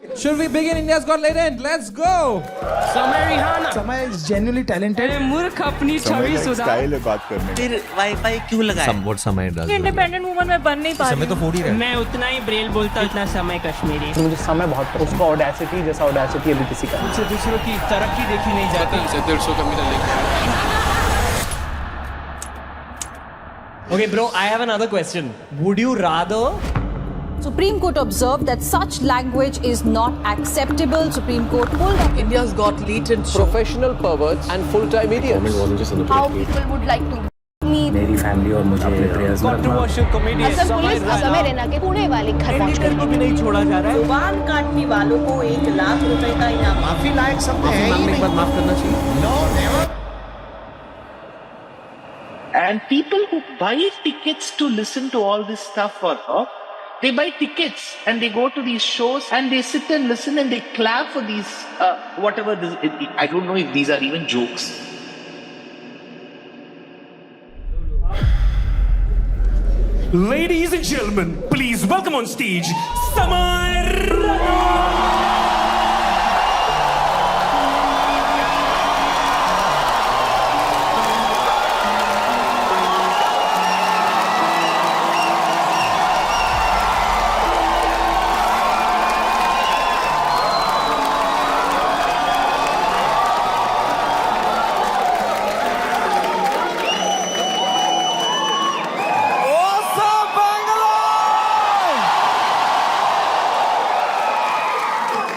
Should we begin India's Got Talent? Let's go! समय Rihanna समय is genuinely talented. मूर्ख अपनी छवि सुधार स्टाइल है बात करने फिर वाईफाई क्यों लगाया? Somewhat समय does. इंडिपेंडेंट वुमन में बन नहीं पा रही समय तो फूट ही रहा है. मैं उतना ही ब्रेल बोलता उतना समय कश्मीरी मुझे समय बहुत उसका ऑडेसिटी जैसा ऑडेसिटी अभी किसी का से दूसरों की तरक्की देखी नहीं जाती. Okay, bro, I have another question. Would you rather Supreme Court observed that such language is not acceptable. Supreme Court pulled up India's got latent professional perverts and full-time idiots. how people would like to meet. मेरी family और मुझे अपने prayers में Controversial comedian Assam police Assam में रहना के पुणे वाले घर पहुंच एडिटर को भी नहीं छोड़ा जा रहा है. जुबान काटने वालों को 1 लाख रुपए का इनाम. माफी लायक सब है ही मांगने के बाद माफ करना चाहिए. And people who buy tickets to listen to all this stuff for her, they buy tickets and they go to these shows and they sit and listen and they clap for these, whatever this, I don't know if these are even jokes. Ladies and gentlemen, please welcome on stage Samar.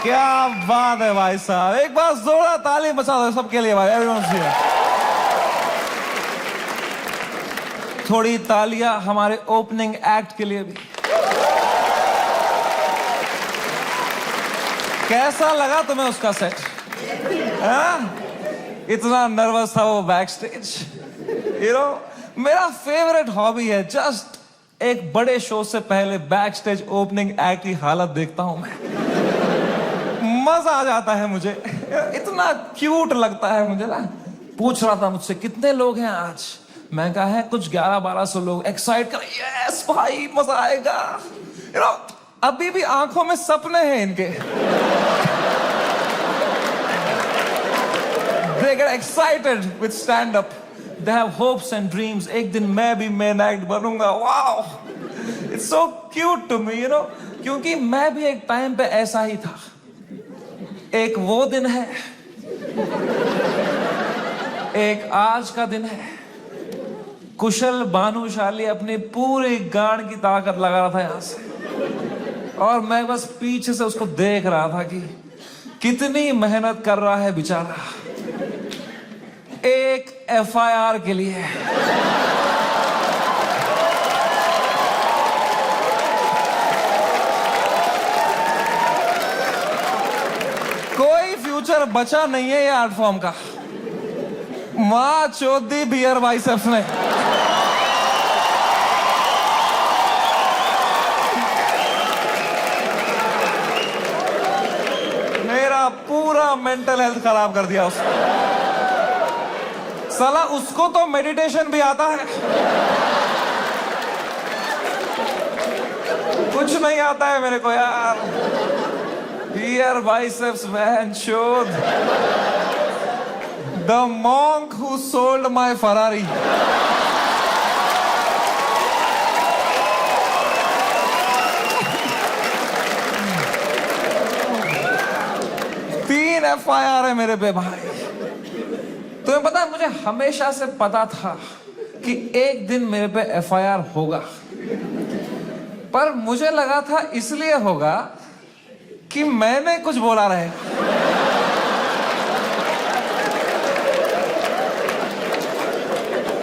क्या बात है भाई साहब, एक बार जोरदार ताली बजा दो सबके लिए भाई. Everyone's here. थोड़ी तालियां हमारे ओपनिंग एक्ट के लिए भी. कैसा लगा तुम्हें उसका सेट? इतना नर्वस था वो बैक स्टेज. मेरा फेवरेट हॉबी है जस्ट एक बड़े शो से पहले बैक स्टेज ओपनिंग एक्ट की हालत देखता हूं मैं. मजा आ जाता है मुझे. इतना क्यूट लगता है मुझे ना. पूछ रहा था मुझसे कितने लोग हैं आज. मैं कहा है कुछ 1100-1200 लोग. एक्साइट कर. यस भाई मजा आएगा. अभी भी आंखों में सपने हैं इनके. They get excited with stand up. They have hopes and dreams. एक दिन मैं भी मेन एक्ट बनूंगा. Wow, it's so cute to me, क्योंकि मैं भी एक टाइम पे ऐसा ही था. एक वो दिन है, एक आज का दिन है. कुशल भानुशाली अपनी पूरी गांड की ताकत लगा रहा था यहां से, और मैं बस पीछे से उसको देख रहा था कि कितनी मेहनत कर रहा है बेचारा एक FIR के लिए. कोई फ्यूचर बचा नहीं है ये आर्ट फॉर्म का. मां चौधी बियर बाइसेप्स ने. मेरा पूरा मेंटल हेल्थ खराब कर दिया उसने. साला उसको तो मेडिटेशन भी आता है, कुछ नहीं आता है मेरे को यार. Here biceps man showed the monk who sold my Ferrari. 3 FIR है मेरे पे भाई. तुम्हें पता है मुझे हमेशा से पता था कि एक दिन मेरे पे FIR होगा, पर मुझे लगा था इसलिए होगा कि मैंने कुछ बोला रहे.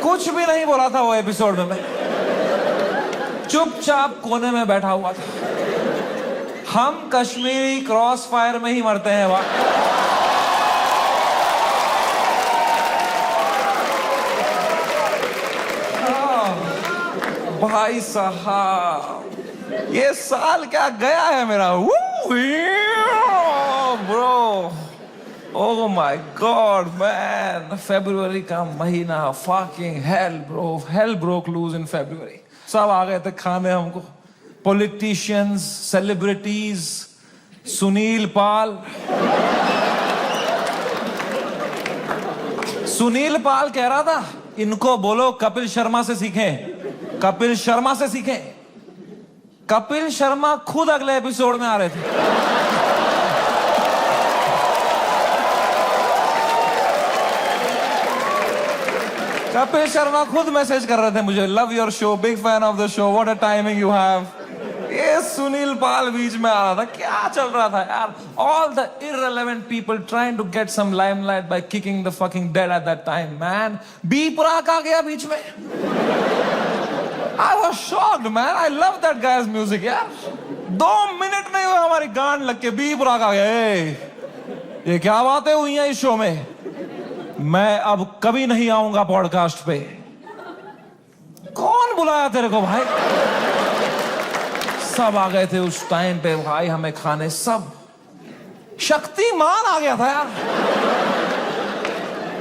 कुछ भी नहीं बोला था वो एपिसोड में. मैं चुपचाप कोने में बैठा हुआ था. हम कश्मीरी क्रॉस फायर में ही मरते हैं वहां. भाई साहब ये साल क्या गया है मेरा. Bro, oh my god man. फरवरी का महीना, fucking hell bro. Hell broke loose in February. सब आ गए थे खाने हमको. पॉलिटिशियंस, सेलिब्रिटीज, सुनील पाल कह रहा था इनको बोलो कपिल शर्मा से सीखें, कपिल शर्मा से सीखें। कपिल शर्मा खुद अगले एपिसोड में आ रहे थे। कपिल शर्मा खुद मैसेज कर रहे थे मुझे, love your show, big fan of the show, what a timing you have. ये सुनील पाल बीच में आ रहा था, क्या चल रहा था यार? All the irrelevant people trying to get some limelight by kicking the fucking dead at that time, man. B Praak आ गया बीच में। I was shocked, man. I love that guy's music, यार। 2 मिनट नहीं हुए हमारी गांड लग के बी प्राक आ गया। ये क्या बातें हुई हैं इस शो में? मैं अब कभी नहीं आऊंगा पॉडकास्ट पे। कौन बुलाया तेरे को भाई? सब आ गए थे उस टाइम पे भाई हमें खाने, सब। शक्तिमान आ गया था यार।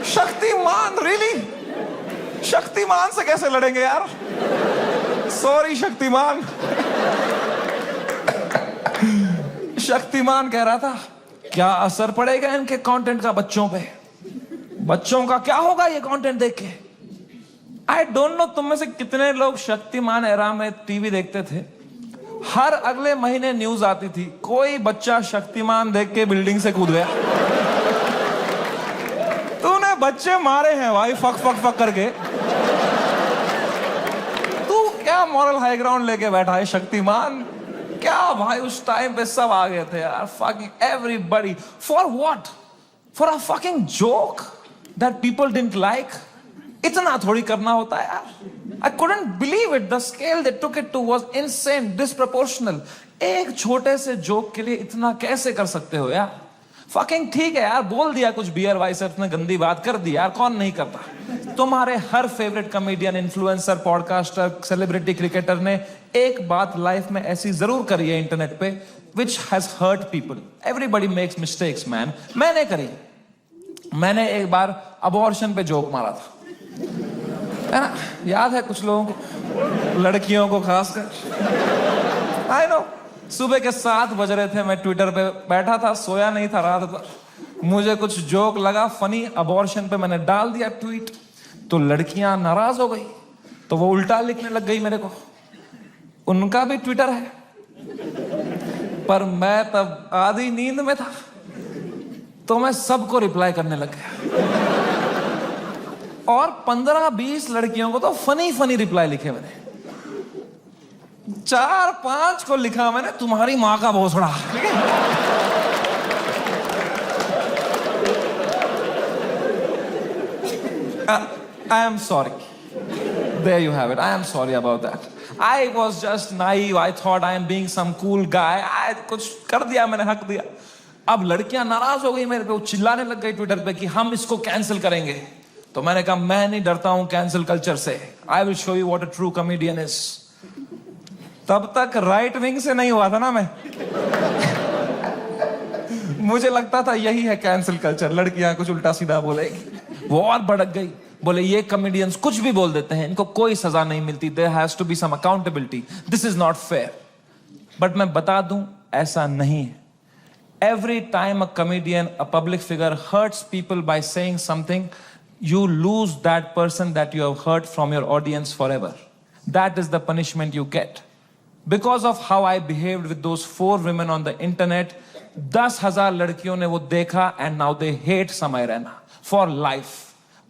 शक्तिमान, रियली? शक्तिमान से कैसे लड़ेंगे यार? सॉरी शक्तिमान। शक्तिमान कह रहा था क्या असर पड़ेगा इनके कंटेंट का बच्चों पे? बच्चों का क्या होगा ये कंटेंट देख के? आई डोंट नो तुम में से कितने लोग शक्तिमान एरा में टीवी देखते थे। हर अगले महीने न्यूज आती थी कोई बच्चा शक्तिमान देख के बिल्डिंग से कूद गया। तूने बच्चे मारे हैं भाई फक फक फक करके। तू क्या मॉरल हाई ग्राउंड लेके बैठा है शक्तिमान? क्या भाई उस टाइम पे सब आ गए थे यार, fucking everybody. For what? For a fucking joke that people didn't like. इतना थोड़ी करना होता है यार। I couldn't believe it. The scale they took it to was insane, disproportional. एक छोटे से जोक के लिए इतना कैसे कर सकते हो यार? Fucking ठीक है यार, बोल दिया कुछ बियर बाइसेप्स ने, गंदी बात कर दी यार, कौन नहीं करता? तुम्हारे हर favourite comedian, influencer, podcaster, celebrity, cricketer ने एक बात लाइफ में ऐसी जरूर करी है इंटरनेट पे, which has hurt people. Everybody makes mistakes, man. मैंने करी। मैंने एक बार अबॉर्शन पे जोक मारा था, है ना? याद है कुछ लोगों को, लड़कियों को खासकर। आई नो, सुबह के 7 बज रहे थे, मैं ट्विटर पे बैठा था, सोया नहीं था रात भर। मुझे कुछ जोक लगा फनी अबॉर्शन पे, मैंने डाल दिया ट्वीट, तो लड़कियां नाराज हो गई, तो वो उल्टा लिखने लग गई मेरे को। उनका भी ट्विटर है, पर मैं तब आधी नींद में था, तो मैं सबको रिप्लाई करने लग गया। और 15-20 लड़कियों को तो फनी फनी रिप्लाई लिखे मैंने। 4-5 को लिखा मैंने तुम्हारी मां का भोसड़ा। I am sorry. There you have it. I am sorry about that. I was just naive. I thought I am being some cool guy. I कुछ कर दिया मैंने, हक दिया। अब लड़कियां नाराज हो गई मेरे पे, वो चिल्लाने लग गई ट्विटर पे कि हम इसको कैंसिल करेंगे। तो मैंने कहा मैं नहीं डरता हूं कैंसिल कल्चर से। I will show you what a true comedian is. तब तक राइट विंग से नहीं हुआ था ना मैं। मुझे लगता था यही है कैंसिल कल्चर, लड़कियां कुछ उल्टा सीधा बोलेगी। वो और भड़क गई, बोले ये कॉमेडियंस कुछ भी बोल देते हैं, इनको कोई सजा नहीं मिलती, there has to be some accountability, this is not fair. But मैं बता दूं ऐसा नहीं है। Every time a comedian, a public figure hurts people by saying something, you lose that person that you have hurt from your audience forever. That is the punishment you get. Because of how I behaved with those 4 women on the internet, 10,000 लड़कियों ने वो देखा and now they hate समय Raina for life.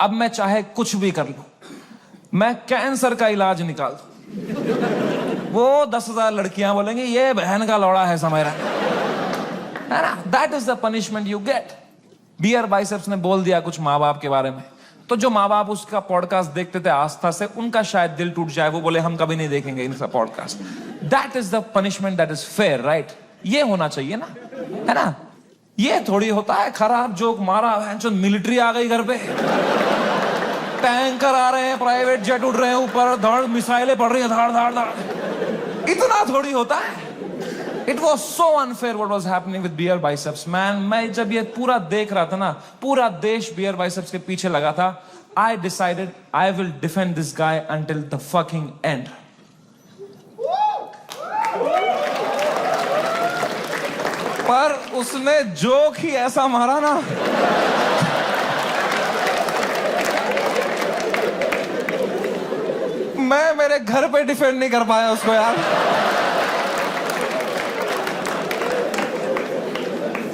अब मैं चाहे कुछ भी कर लूं, मैं कैंसर का इलाज निकाल दूं, वो 10,000 लड़कियां बोलेंगी ये बहन का लौड़ा है Samay Raina. That is the punishment you get. Beer Biceps ने बोल दिया कुछ माँ बाप के बारे में, तो जो माँ बाप उसका पॉडकास्ट देखते थे आस्था से, उनका शायद दिल टूट जाए, वो बोले हम कभी नहीं देखेंगे इनका podcast. That is the punishment that is fair, right? ये होना चाहिए ना, है ना? ये थोड़ी होता है खराब जोक मारा, जो मिलिट्री आ गई घर पे, टैंकर आ रहे हैं, प्राइवेट जेट उड़ रहे हैं ऊपर, धड़ मिसाइलें पड़ रही हैं, धाड़ धाड़ धाड़, इतना थोड़ी होता है। It was so unfair what was happening with beer biceps, man. मैं जब ये पूरा देख रहा था ना, पूरा देश beer biceps के पीछे लगा था, I decided I will defend this guy until the fucking end. पर उसने जोक ही ऐसा मारा ना, मैं मेरे घर पे डिफेंड नहीं कर पाया उसको यार।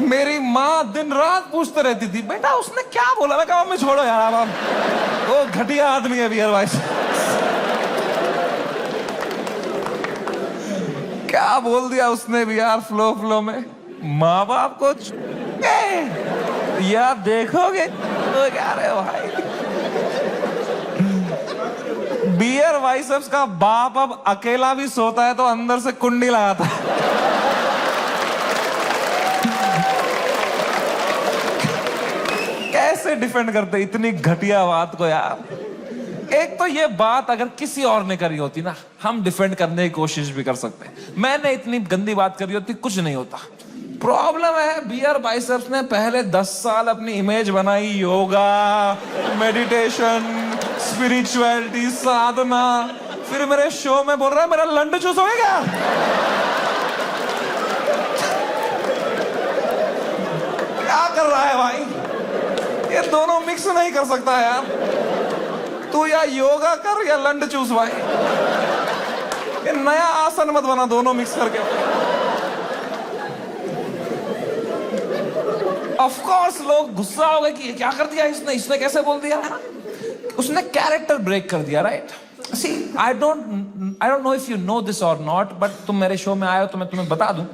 मेरी माँ दिन रात पूछते रहती थी, बेटा उसने क्या बोला? मैं कहा मम्मी छोड़ो यार, अब वो घटिया आदमी है बियर वाइस। क्या बोल दिया उसने भी यार फ्लो में। माँ बाप को यार देखोगे तो क्या रहे भाई, बियर वाइसेप्स का बाप अब अकेला भी सोता है तो अंदर से कुंडी लगाता है। कैसे डिफेंड करते इतनी घटिया बात को यार। एक तो ये बात अगर किसी और ने करी होती ना, हम डिफेंड करने की कोशिश भी कर सकते। मैंने इतनी गंदी बात करी होती, कुछ नहीं होता। प्रॉब्लम है बियर बाइसेप्स ने पहले 10 साल अपनी इमेज बनाई, योगा, मेडिटेशन, स्पिरिचुअलिटी, साधना, फिर मेरे शो में बोल रहा है मेरा लंड चूस हो गया। क्या कर रहा है भाई? ये दोनों मिक्स नहीं कर सकता यार। तू या योगा कर या लंड चूस भाई। ये नया आसन मत बना दोनों मिक्स करके। ऑफ कोर्स लोग गुस्सा हो गए कि क्या कर दिया इसने कैसे बोल दिया है ना? उसने कैरेक्टर ब्रेक कर दिया, right? See I don't know if you know this और नॉट, बट तुम मेरे शो में आए हो तो मैं तुम्हें बता दूं,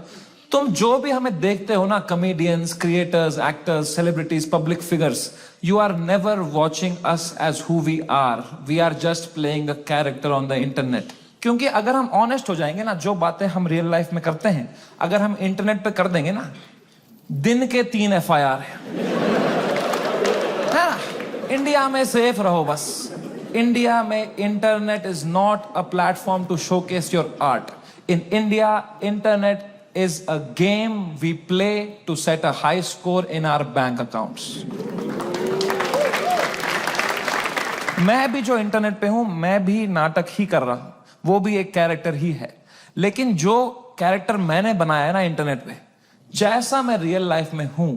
तुम जो भी हमें देखते हो ना, comedians, creators, actors, celebrities, public figures, you are never watching us as who we are just playing a character on the internet. क्योंकि अगर हम ऑनेस्ट हो जाएंगे ना, जो बातें हम रियल लाइफ में करते हैं अगर हम इंटरनेट पे कर देंगे ना, दिन के 3 FIR है ना? इंडिया में सेफ रहो बस। इंडिया में internet is not a platform to showcase your art. In India internet is a game we play to set a high score in our bank accounts. मैं भी जो इंटरनेट पे हूं, मैं भी नाटक ही कर रहा हूं, वो भी एक कैरेक्टर ही है। लेकिन जो कैरेक्टर मैंने बनाया है ना इंटरनेट पे, जैसा मैं रियल लाइफ में हूं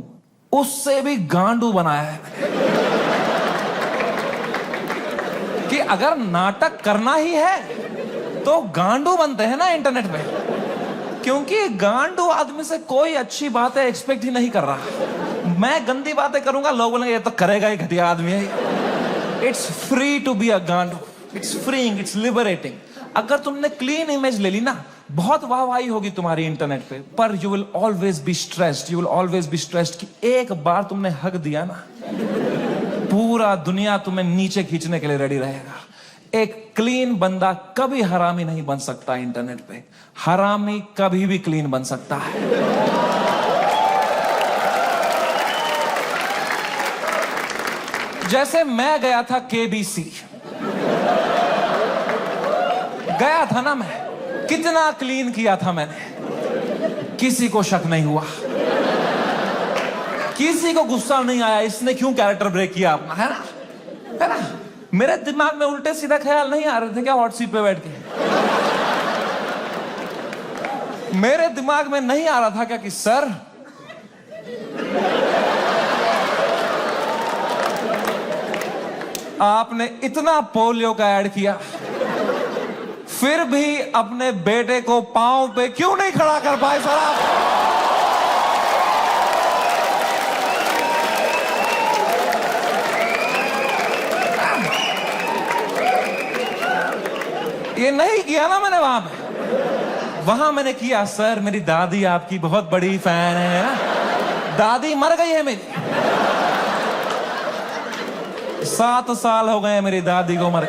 उससे भी गांडू बनाया है कि अगर नाटक करना ही है तो गांडू बनते हैं ना इंटरनेट पे। क्योंकि गांडू आदमी से कोई अच्छी बातें एक्सपेक्ट ही नहीं कर रहा। मैं गंदी बातें करूंगा, लोग बोलेंगे ये तो करेगा ही, घटिया आदमी है। It's free to be a गांडू, इट्स फ्रीइंग, इट्स लिबरेटिंग। अगर तुमने क्लीन इमेज ले ली ना, बहुत वाहवाही होगी तुम्हारी इंटरनेट पे, पर you will always be stressed, you will always be stressed कि एक बार तुमने हक दिया ना, पूरा दुनिया तुम्हें नीचे खींचने के लिए रेडी रहेगा। एक क्लीन बंदा कभी हरामी नहीं बन सकता इंटरनेट पे, हरामी कभी भी क्लीन बन सकता है। जैसे मैं गया था KBC, गया था ना मैं, कितना क्लीन किया था मैंने, किसी को शक नहीं हुआ, किसी को गुस्सा नहीं आया इसने क्यों कैरेक्टर ब्रेक किया अपना, है ना? मेरे दिमाग में उल्टे सीधा ख्याल नहीं आ रहे थे क्या हॉट सीट पे बैठ के? मेरे दिमाग में नहीं आ रहा था क्या कि सर आपने इतना पोलियो का ऐड किया, फिर भी अपने बेटे को पांव पे क्यों नहीं खड़ा कर पाए सर आप? ये नहीं किया ना मैंने वहां मैंने किया, सर मेरी दादी आपकी बहुत बड़ी फैन है ना, दादी मर गई है मेरी, 7 साल हो गए मेरी दादी को मरे।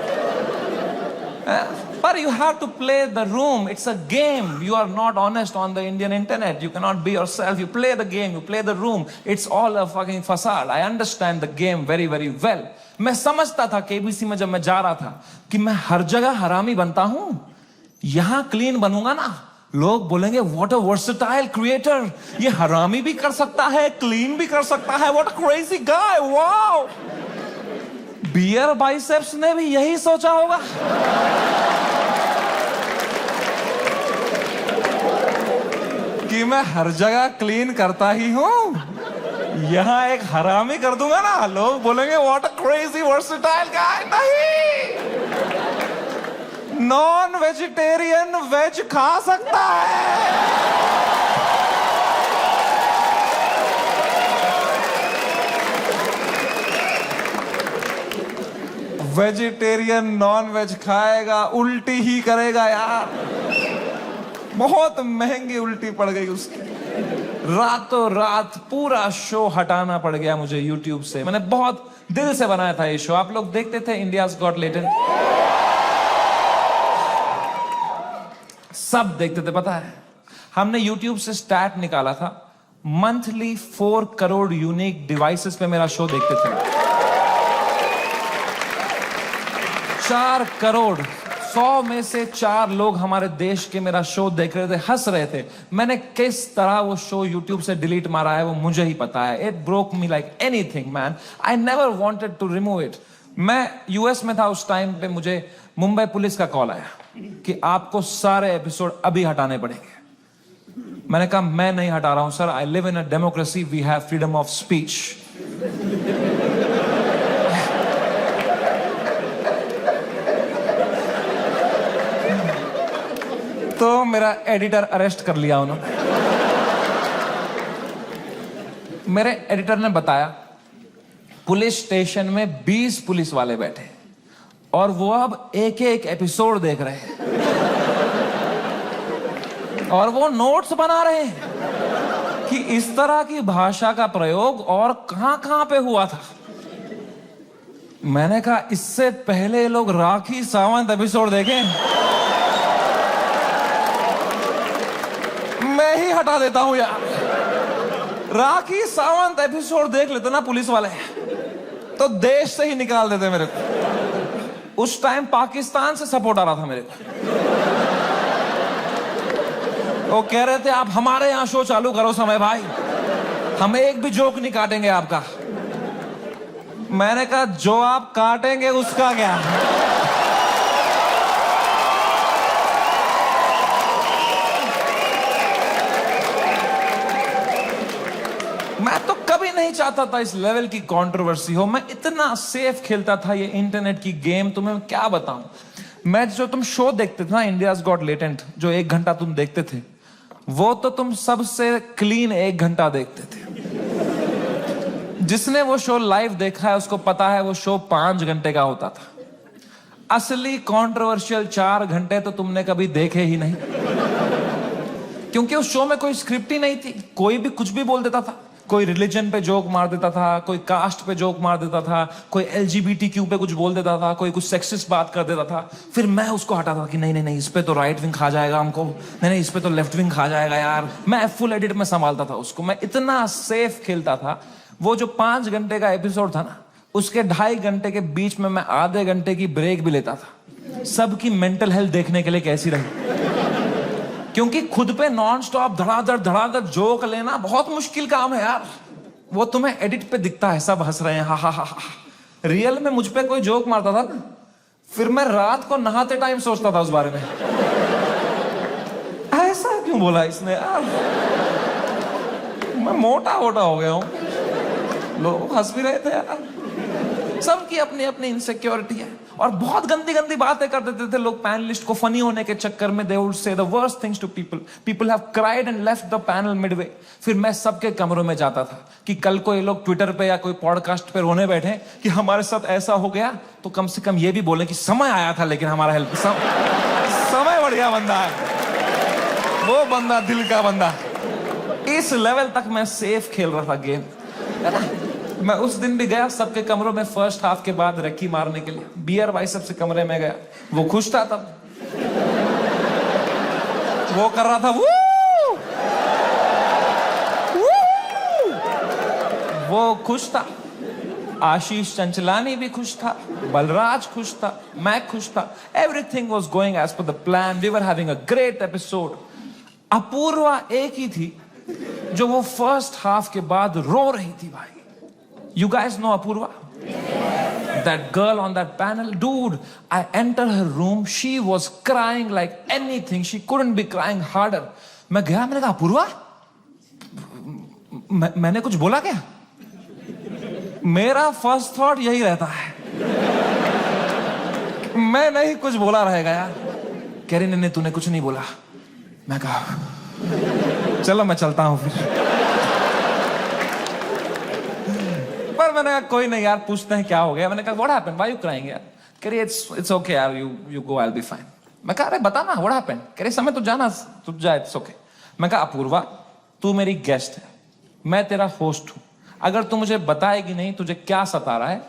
पर you have to play the room. It's a game. You are not honest on the Indian internet. You cannot be yourself. You play the game. You play the room. It's all a fucking facade. I understand the game very, very well. मैं समझता था KBC में जब मैं जा रहा था कि मैं हर जगह हरामी बनता हूं, यहां क्लीन बनूंगा ना, लोग बोलेंगे what a versatile creator. ये हरामी भी कर सकता है, क्लीन भी कर सकता है. What a crazy guy. Wow. Beer Biceps ने भी यही सोचा होगा. कि मैं हर जगह क्लीन करता ही हूं, यहां एक हरामी कर दूंगा ना, लोग बोलेंगे व्हाट अ क्रेजी वर्सेटाइल गाय। नहीं, नॉन वेजिटेरियन वेज खा सकता है। वेजिटेरियन नॉन वेज खाएगा, उल्टी ही करेगा यार। बहुत महंगी उल्टी पड़ गई उसकी, रातों रात पूरा शो हटाना पड़ गया मुझे YouTube से। मैंने बहुत दिल से बनाया था ये शो। आप लोग देखते थे इंडियाज गॉट टैलेंट? सब देखते थे। पता है, हमने YouTube से स्टैट निकाला था, मंथली 4 करोड़ यूनिक डिवाइसेस पे मेरा शो देखते थे। 4 करोड़, 100 में से 4 लोग हमारे देश के मेरा शो देख रहे थे, हंस रहे थे। मैंने किस तरह वो शो YouTube से डिलीट मारा है वो मुझे ही पता है। It broke me like anything man. I never wanted to remove it. मैं यूएस में था उस टाइम पे, मुझे मुंबई पुलिस का कॉल आया कि आपको सारे एपिसोड अभी हटाने पड़ेंगे। मैंने कहा मैं नहीं हटा रहा हूं sir, I live in a democracy, we have freedom of speech. तो मेरा एडिटर अरेस्ट कर लिया उन्होंने। मेरे एडिटर ने बताया पुलिस स्टेशन में 20 पुलिस वाले बैठे और वो अब एक एक एपिसोड देख रहे हैं और वो नोट्स बना रहे हैं कि इस तरह की भाषा का प्रयोग और कहां पे हुआ था। मैंने कहा इससे पहले लोग राखी सावंत एपिसोड देखें, मैं ही हटा देता हूं यार। राखी सावंत एपिसोड देख लेते ना पुलिस वाले तो देश से ही निकाल देते मेरे को। उस टाइम पाकिस्तान से सपोर्ट आ रहा था मेरे को। वो कह रहे थे आप हमारे यहां शो चालू करो समय भाई, हम एक भी जोक नहीं काटेंगे आपका। मैंने कहा जो आप काटेंगे उसका क्या। मैं तो कभी नहीं चाहता था इस लेवल की कंट्रोवर्सी हो। मैं इतना सेफ खेलता था ये इंटरनेट की गेम, तुम्हें क्या बताऊं। मैं जो तुम शो देखते थे ना इंडियाज गॉट टैलेंट, जो 1 घंटा तुम देखते थे, वो तो तुम सबसे क्लीन 1 घंटा देखते थे। जिसने वो शो लाइव देखा है उसको पता है वो शो 5 घंटे का होता था। असली कंट्रोवर्शियल 4 घंटे तो तुमने कभी देखे ही नहीं, क्योंकि उस शो में कोई स्क्रिप्ट ही नहीं थी। कोई भी कुछ भी बोल देता था, कोई रिलीजन पे जोक मार देता था, कोई कास्ट पे जोक मार देता था, कोई LGBTQ पे कुछ बोल देता था, कोई कुछ सेक्सिस्ट बात कर देता था। फिर मैं उसको हटाता था कि नहीं नहीं नहीं, इस पे तो राइट विंग खा जाएगा हमको, नहीं नहीं इस पे तो लेफ्ट विंग खा जाएगा यार। मैं फुल एडिट में संभालता था उसको। मैं इतना सेफ खेलता था। वो जो 5 घंटे का एपिसोड था ना, उसके 2.5 घंटे के बीच में मैं आधे घंटे की ब्रेक भी लेता था, सबकी मेंटल हेल्थ देखने के लिए कैसी रही। क्योंकि खुद पे नॉन स्टॉप धड़ाधड़ जोक लेना बहुत मुश्किल काम है यार। वो तुम्हें एडिट पे दिखता है सब हंस रहे हैं, हा हा हा हा। रियल में मुझ पे कोई जोक मारता था ना, फिर मैं रात को नहाते टाइम सोचता था उस बारे में, ऐसा क्यों बोला इसने यार, मैं मोटा हो गया हूं। लोग हंस भी रहे थे यार। सबकी अपनी अपनी इनसिक्योरिटी है और बहुत गंदी गंदी बातें कर देते थे लोग पैनलिस्ट को फनी होने के चक्कर में। They would say the worst things to people. People have cried and left the panel midway. फिर मैं सबके कमरों में जाता था कि कल को ये लोग ट्विटर पे या कोई पॉडकास्ट पे रोने बैठे कि हमारे साथ ऐसा हो गया, तो कम से कम ये भी बोले कि समय आया था लेकिन हमारा हेल्प समय बढ़िया बंदा है वो, बंदा दिल का बंदा। इस लेवल तक मैं सेफ खेल रहा था गेम। मैं उस दिन भी गया सबके कमरों में फर्स्ट हाफ के बाद रक्की मारने के लिए। बियर बाइसेप्स से कमरे में गया, वो खुश था तब, वो कर रहा था वो खुश था। आशीष चंचलानी भी खुश था, बलराज खुश था, मैं खुश था। Everything was going as per the plan. We were having a great episode. Apoorva एक ही थी जो वो फर्स्ट हाफ के बाद रो रही थी भाई। You guys know Apurva? That girl on that panel? Dude, I entered her room. She was crying like anything. She couldn't be crying harder. मैं गया, मैंने कहा अपूर्वा मैंने कुछ बोला क्या? मेरा फर्स्ट थॉट यही रहता है, मैं नहीं कुछ बोला रहेगा यार। कह रही नहीं तूने कुछ नहीं बोला। मैं कहा चलो मैं चलता हूं फिर। पर मैंने कहा कोई नहीं यार, पूछते हैं क्या हो गया। मैंने कहा what happened, why you crying यार? कह रही इट्स ओके यार, you go, I will be fine. मैं कहा अरे बता ना व्हाट हैपेंड। कह रही समय तो जाना, तू जा, इट्स ओके। मैं कहा अपूर्वा तू मेरी गेस्ट है, मैं तेरा होस्ट हूं, अगर तू मुझे बताएगी नहीं तुझे क्या सता रहा है,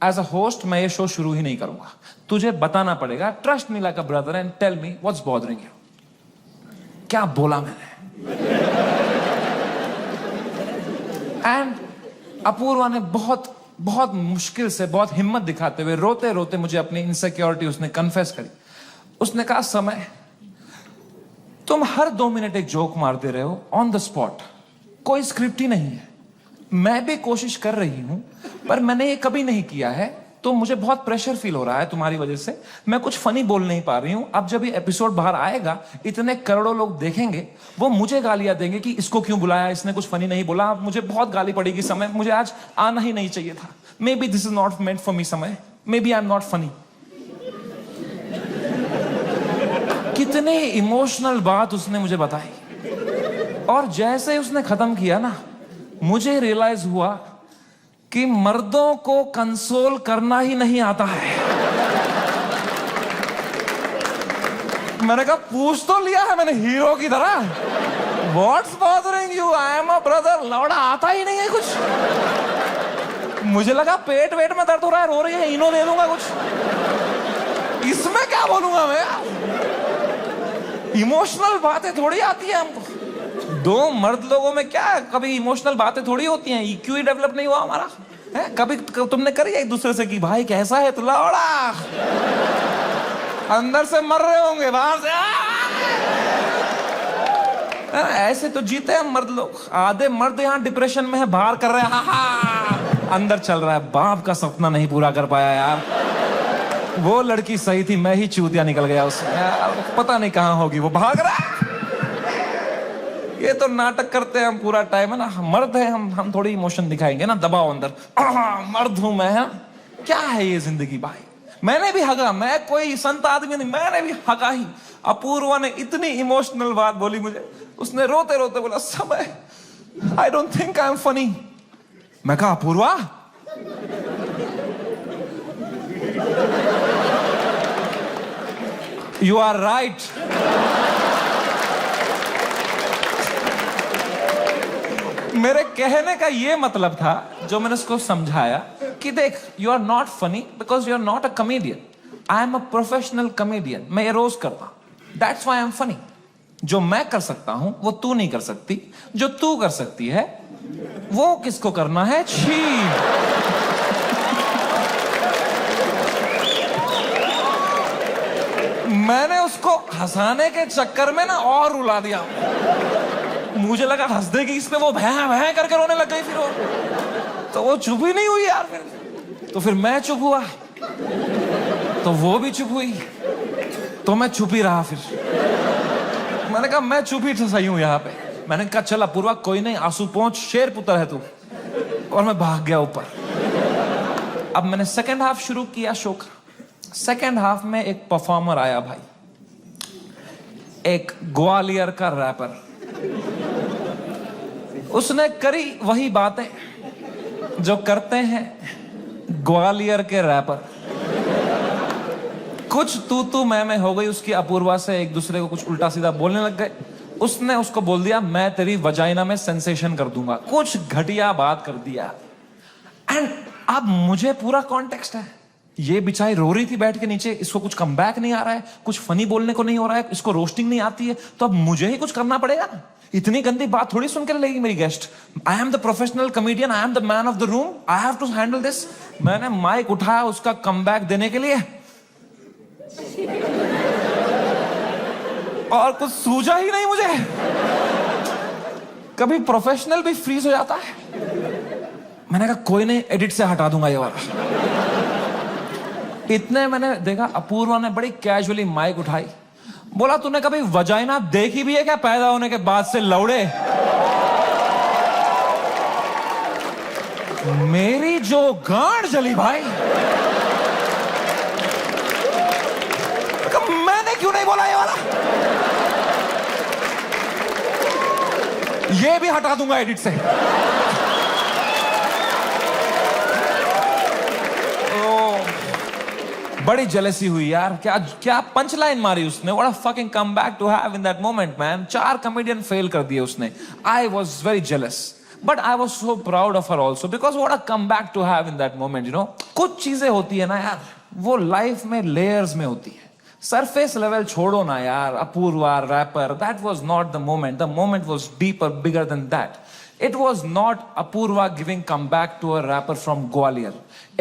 एज अ होस्ट मैं ये शो शुरू ही नहीं करूंगा। तुझे बताना पड़ेगा, trust me like a brother and tell me what's bothering you. क्या बोला मैंने? एंड अपूर्वा ने बहुत बहुत मुश्किल से, बहुत हिम्मत दिखाते हुए, रोते रोते मुझे अपनी इनसिक्योरिटी उसने कन्फेस करी। उसने कहा समय तुम हर 2 मिनट एक जोक मारते रहे हो ऑन द स्पॉट, कोई स्क्रिप्ट ही नहीं है। मैं भी कोशिश कर रही हूं पर मैंने ये कभी नहीं किया है, तो मुझे बहुत प्रेशर फील हो रहा है तुम्हारी वजह से, मैं कुछ फनी बोल नहीं पा रही हूं। अब जब ये एपिसोड बाहर आएगा इतने करोड़ों लोग देखेंगे, वो मुझे गालियां देंगे कि इसको क्यों बुलाया, इसने कुछ फनी नहीं बोला। मुझे बहुत गाली पड़ेगी समय, मुझे आज आना ही नहीं चाहिए था। Maybe this is not meant for me समय, maybe I am not funny. कितने इमोशनल बात उसने मुझे बताई, और जैसे ही उसने खत्म किया ना, मुझे रियलाइज हुआ कि मर्दों को कंसोल करना ही नहीं आता है। मैंने कहा पूछ तो लिया है मैंने हीरो की तरह, what's bothering you, I am a brother. लौड़ा आता ही नहीं है कुछ। मुझे लगा पेट वेट में दर्द हो रहा है, रो रही है, इनो दे दूंगा कुछ। इसमें क्या बोलूंगा मैं? इमोशनल बातें थोड़ी आती है हमको। 2 मर्द लोगों में क्या कभी इमोशनल बातें थोड़ी होती हैं? EQ ही डेवलप नहीं हुआ हमारा है? कभी तुमने करी एक दूसरे से कि भाई कैसा है तू? लौड़ा अंदर से मर रहे होंगे, बाहर से ऐसे तो जीते हम मर्द लोग। आधे मर्द यहाँ डिप्रेशन में है, बाहर कर रहे हैं, अंदर चल रहा है बाप का सपना नहीं पूरा कर पाया यार। वो लड़की सही थी, मैं ही चूतिया निकल गया उसमें यार, पता नहीं कहां होगी, वो भाग रहा है। ये तो नाटक करते हैं हम पूरा टाइम है ना, मर्द है हम थोड़ी इमोशन दिखाएंगे ना, दबाओ अंदर, मर्द हूं मैं। है क्या है ये जिंदगी भाई? मैंने भी हगा, मैं कोई संत आदमी नहीं, मैंने भी हगा ही। अपूर्वा ने इतनी इमोशनल बात बोली मुझे, उसने रोते रोते बोला समय आई don't think I am funny. मैं कहा अपूर्वा यू आर राइट। मेरे कहने का ये मतलब था, जो मैंने उसको समझाया कि देख you are not funny because you are not a comedian, I am a professional comedian. मैं ये रोज करता हूं, that's why I am funny. जो मैं कर सकता हूं वो तू नहीं कर सकती, जो तू कर सकती है वो किसको करना है? छी। मैंने उसको हंसाने के चक्कर में ना और रुला दिया। मुझे लगा हंस देगी इस पे, वो भैं भैं करके रोने लग गई। फिर वो तो वो चुप ही नहीं हुई यार। तो फिर मैं चुप हुआ, तो वो भी चुप हुई, तो मैं चुप ही रहा। फिर मैंने कहा मैं चुप ही सही हूं यहाँ पे। मैंने कहा चल अपूर्वा कोई नहीं, आंसू पहुंच, शेर पुत्र है तू। और मैं भाग गया ऊपर। अब मैंने सेकेंड हाफ शुरू किया शो का। सेकेंड हाफ में एक परफॉर्मर आया भाई, एक ग्वालियर का रैपर। उसने करी वही बातें जो करते हैं ग्वालियर के रैपर। कुछ तू मैं हो गई उसकी अपूर्वा से, एक दूसरे को कुछ उल्टा सीधा बोलने लग गए। उसने उसको बोल दिया मैं तेरी वजाइना में सेंसेशन कर दूंगा, कुछ घटिया बात कर दिया। एंड अब मुझे पूरा कॉन्टेक्स्ट है, ये बेचारी रो रही थी बैठ के नीचे, इसको कुछ कमबैक नहीं आ रहा है, कुछ फनी बोलने को नहीं हो रहा है, इसको रोस्टिंग नहीं आती है, तो अब मुझे ही कुछ करना पड़ेगा ना। इतनी गंदी बात थोड़ी सुन के लेगी मेरी guest. I am the professional comedian, I am the man of the room, I have to handle this. मैंने माइक उठाया उसका कमबैक देने के लिए, और कुछ सूझा ही नहीं मुझे। कभी प्रोफेशनल भी फ्रीज हो जाता है। मैंने कहा कोई नहीं, एडिट से हटा दूंगा ये वाला। इतने मैंने देखा अपूर्वा ने बड़ी कैजुअली माइक उठाई, बोला तूने कभी वजाइना देखी भी है क्या पैदा होने के बाद से लौड़े? मेरी जो गांड जली भाई, मैंने क्यों नहीं बोला ये वाला? ये भी हटा दूंगा एडिट से। बड़ी जेलसी हुई यार। क्या क्या पंच लाइन मारी उसने। What a fucking comeback to have in that moment man. 4 comedian fail कर दिए उसने। I was very jealous but I was so proud of her also because what a comeback to have in that moment. You know, कुछ चीजें होती है ना यार, वो लाइफ में लेयर्स में होती है। सरफेस लेवल छोड़ो ना यार। Apoorva rapper, that was not the moment. The moment was deeper, bigger than that. It was not Apurva giving comeback to a rapper from Gwalior.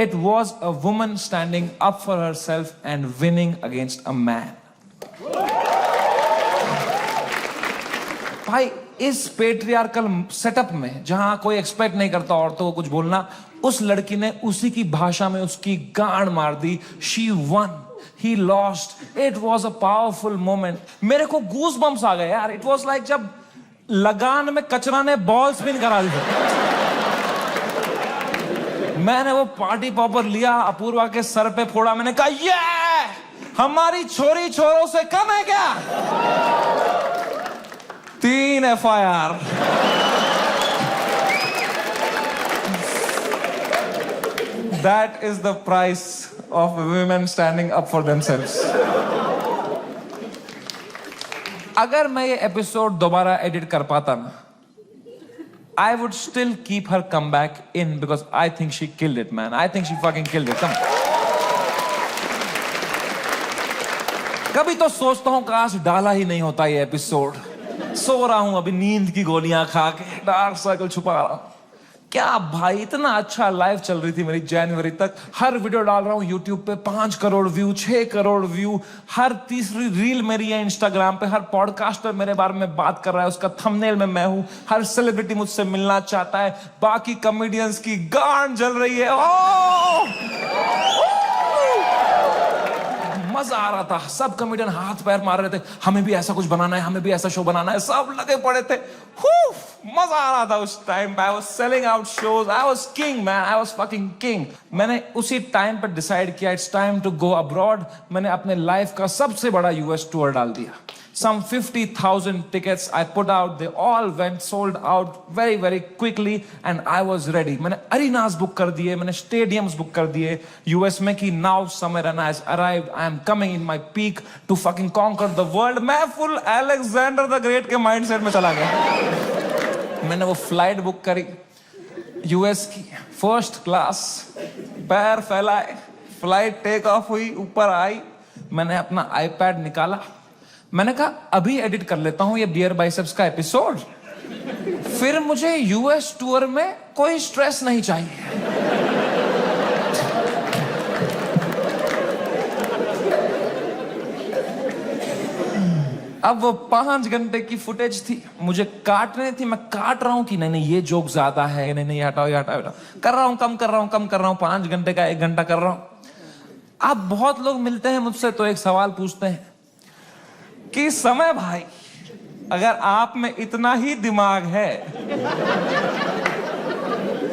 It was a woman standing up for herself and winning against a man. भाई, इस patriarchal setup में जहां कोई expect नहीं करता औरतों को कुछ बोलना, उस लड़की ने उसी की भाषा में उसकी गांड मार दी. She won. He lost. It was a powerful moment. मेरे को गूज बम्स आ गए यार. It was like जब लगान में कचरा ने बॉल स्पिन करा दी. मैंने वो पार्टी पॉपर लिया, अपूर्वा के सर पे फोड़ा. मैंने कहा ये हमारी छोरी छोरों से कम है क्या? 3 FIR. That is the price of women standing up for themselves. अगर मैं ये एपिसोड दोबारा एडिट कर पाता ना, I would still keep her comeback in because I think she killed it, man. I think she fucking killed it. Come. कभी तो सोचता हूँ काश डाला ही नहीं होता ये एपिसोड. सो रहा हूँ अभी नींद की गोलियां खा के, डार्क सर्कल छुपा रहा हूँ. क्या भाई, इतना अच्छा लाइव चल रही थी मेरी जनवरी तक. हर वीडियो डाल रहा हूँ यूट्यूब पे, 5 करोड़ व्यू, 6 करोड़ व्यू. हर तीसरी रील मेरी है इंस्टाग्राम पे. हर पॉडकास्टर मेरे बारे में बात कर रहा है, उसका थंबनेल में मैं हूँ. हर सेलिब्रिटी मुझसे मिलना चाहता है. बाकी कॉमेडियंस की गांड जल रही है. मजा आ रहा था. सब कॉमेडियन हाथ पैर मार रहे थे, हमें भी ऐसा कुछ बनाना है, हमें भी ऐसा शो बनाना है. सब लगे पड़े थे. मजा आ रहा था उस टाइम पे. I was selling out shows. I was king man. I was fucking king. मैंने उसी टाइम पे डिसाइड किया it's time to go abroad. मैंने अपने लाइफ का सबसे बड़ा यूएस टूर डाल दिया. Some 50,000 tickets I put out. They all went sold out very very quickly and I was ready. मैंने arenas book कर दिए, मैंने stadiums book कर दिए यूएस में कि now summer and has arrived. I am coming in my peak to fucking conquer the world. मैं full Alexander the Great के mindset में चला गया. मैंने वो फ्लाइट बुक करी यूएस की, फर्स्ट क्लास. पैर फैलाए, फ्लाइट टेक ऑफ हुई, ऊपर आई. मैंने अपना iPad निकाला. मैंने कहा अभी एडिट कर लेता हूं ये बियर बाइसेप्स का एपिसोड, फिर मुझे यूएस टूर में कोई स्ट्रेस नहीं चाहिए. अब वो 5 घंटे की फुटेज थी, मुझे काटने थी. मैं काट रहा हूं कि नहीं ये जोक ज्यादा है, नहीं ये हटाओ, ये हटाओ. कर रहा हूं, कम कर रहा हूं. 5 घंटे का 1 घंटा कर रहा हूं. अब बहुत लोग मिलते हैं मुझसे तो एक सवाल पूछते हैं कि समय भाई, अगर आप में इतना ही दिमाग है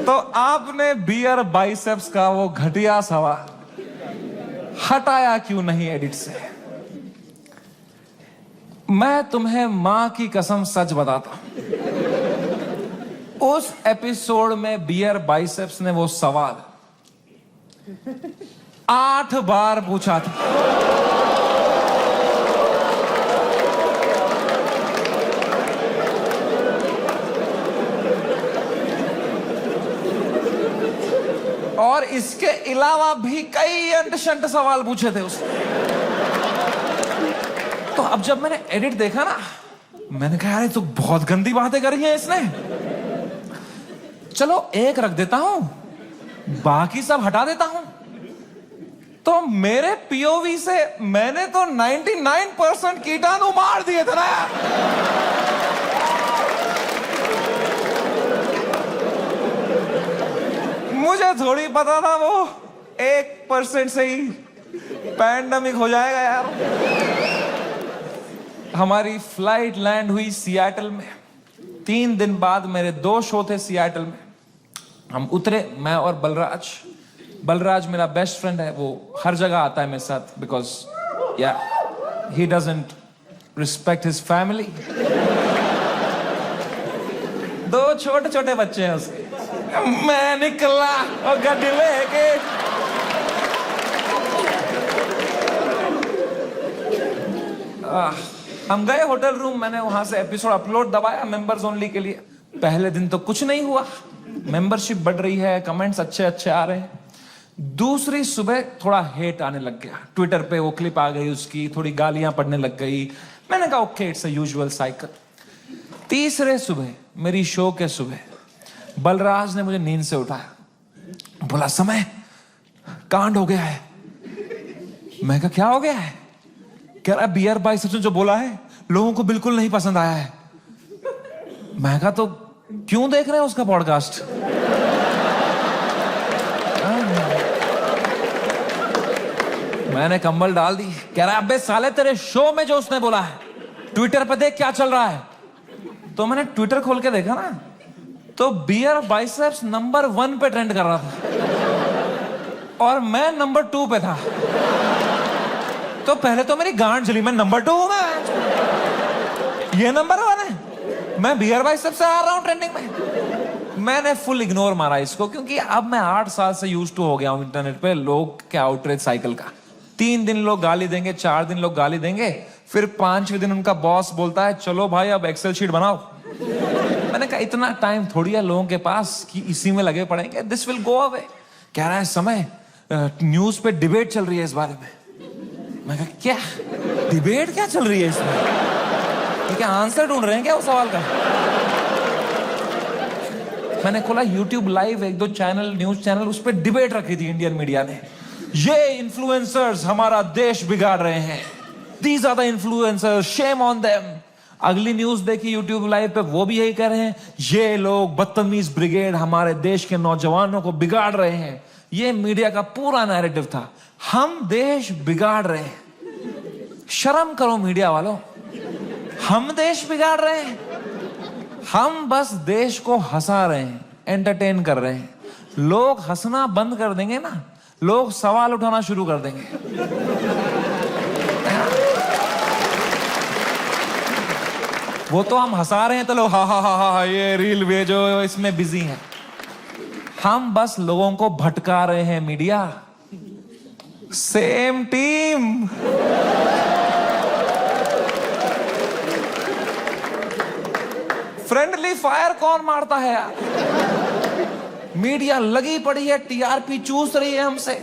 तो आपने बियर बाइसेप्स का वो घटिया सवाल हटाया क्यों नहीं एडिट से? मैं तुम्हें मां की कसम सच बताता हूं, उस एपिसोड में बियर बाइसेप्स ने वो सवाल 8 बार पूछा था. और इसके अलावा भी कई अंट-शंट सवाल पूछे थे उसने. तो अब जब मैंने एडिट देखा ना, मैंने कहा यार तो बहुत गंदी बातें करी हैं इसने. चलो एक रख देता हूं, बाकी सब हटा देता हूं. तो मेरे पीओवी से मैंने तो 99% कीटाणु मार दिए थे ना यार. मुझे थोड़ी पता था वो 1% से ही पैंडेमिक हो जाएगा यार. हमारी फ्लाइट लैंड हुई सियाटल में. 3 दिन बाद मेरे 2 शो थे सियाटल में. हम उतरे, मैं और बलराज मेरा बेस्ट फ्रेंड है, वो हर जगह आता है मेरे साथ, बिकॉज या he doesn't respect his family. दो छोटे छोटे बच्चे हैं उसके। मैं निकला और गड्डी लेके, हम गए होटल रूम, मैंने वहां से एपिसोड अपलोड दबाया मेंबर्स ओनली के लिए। पहले दिन तो कुछ नहीं हुआ, मेंबरशिप बढ़ रही है, कमेंट्स अच्छे अच्छे आ रहे हैं। दूसरी सुबह थोड़ा हेट आने लग गया, ट्विटर पे वो क्लिप आ गई उसकी, थोड़ी गालियां पड़ने लग गई। मैंने कहा okay, it's a usual cycle. तीसरे सुबह, मेरी शो के सुबह, बलराज ने मुझे नींद से उठाया, बोला समय कांड हो गया है। मैं कहा क्या हो गया है? कह रहा बियर बाइसेप्स ने जो बोला है लोगों को बिल्कुल नहीं पसंद आया है। मैं कहा तो क्यों देख रहे हैं उसका पॉडकास्ट? मैंने कंबल डाल दी। कह रहा अबे साले तेरे शो में जो उसने बोला है ट्विटर पे देख क्या चल रहा है। तो मैंने ट्विटर खोल के देखा ना, तो बियर बाइसेप्स नंबर 1 पे ट्रेंड कर रहा था और मैं नंबर 2 पे था। तो पहले तो मेरी गांड जली, मैं नंबर 2 हूं, मैं ये नंबर 1 है, मैं बियर बाइसेप्स से आ रहा हूं ट्रेंडिंग में। मैंने फुल इग्नोर मारा इसको, क्योंकि अब मैं 8 साल से यूज्ड टू हो गया हूं इंटरनेट पे लोग के आउटरीच साइकिल का। 3 दिन लोग गाली देंगे, 4 दिन लोग गाली देंगे, फिर 5वें दिन उनका बॉस बोलता है चलो भाई अब एक्सेल शीट बनाओ। मैंने कहा इतना टाइम थोड़ी है लोगों के पास कि इसी में लगे पड़ेंगे, दिस विल गो अवे। कह रहा है समय न्यूज पे डिबेट चल रही है इस बारे में। मैं कहा क्या डिबेट क्या चल रही है इसमें? क्या आंसर ढूंढ रहे हैं क्या उस सवाल का? मैंने खोला YouTube live, 1-2 channel, news channel, उस पर डिबेट रखी थी इंडियन मीडिया ने। ये इन्फ्लुएंसर्स हमारा देश बिगाड़ रहे हैं, these are the influencers, shame on them. अगली न्यूज देखी YouTube लाइव पे, वो भी यही कह रहे हैं ये लोग बदतमीज ब्रिगेड हमारे देश के नौजवानों को बिगाड़ रहे हैं। ये मीडिया का पूरा नैरेटिव था, हम देश बिगाड़ रहे हैं। शर्म करो मीडिया वालों, हम देश बिगाड़ रहे हैं? हम बस देश को हंसा रहे हैं, एंटरटेन कर रहे हैं। लोग हंसना बंद कर देंगे ना, लोग सवाल उठाना शुरू कर देंगे। वो तो हम हंसा रहे हैं तो लोग हा हा हा हा ये रील भेजो, इसमें बिजी हैं। हम बस लोगों को भटका रहे हैं media. Same team. Friendly fire कौन मारता है यार? मीडिया लगी पड़ी है, टीआरपी चूस रही है हमसे।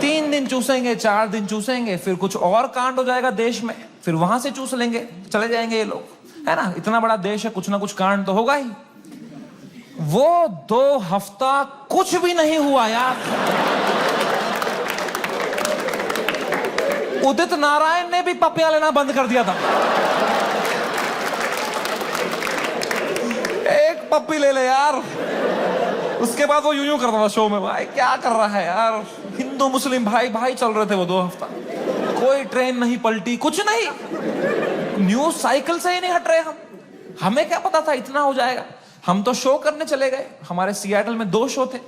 3 दिन चूसेंगे, 4 दिन चूसेंगे, फिर कुछ और कांड हो जाएगा देश में, फिर वहां से चूस लेंगे, चले जाएंगे ये लोग, है ना? इतना बड़ा देश है, कुछ ना कुछ कांड तो होगा ही। वो 2 हफ्ता कुछ भी नहीं हुआ यार। उदित नारायण ने भी पपियां लेना बंद कर दिया था। एक पप्पी ले ले यार, उसके बाद वो यूं करता था शो में, भाई क्या कर रहा है यार? हिंदू मुस्लिम भाई भाई चल रहे थे वो 2 हफ्ता, कोई ट्रेन नहीं पलटी, कुछ नहीं, न्यूज साइकिल से ही नहीं हट रहे हम। हमें क्या पता था इतना हो जाएगा? हम तो शो करने चले गए, हमारे सियाटल में 2 शो थे,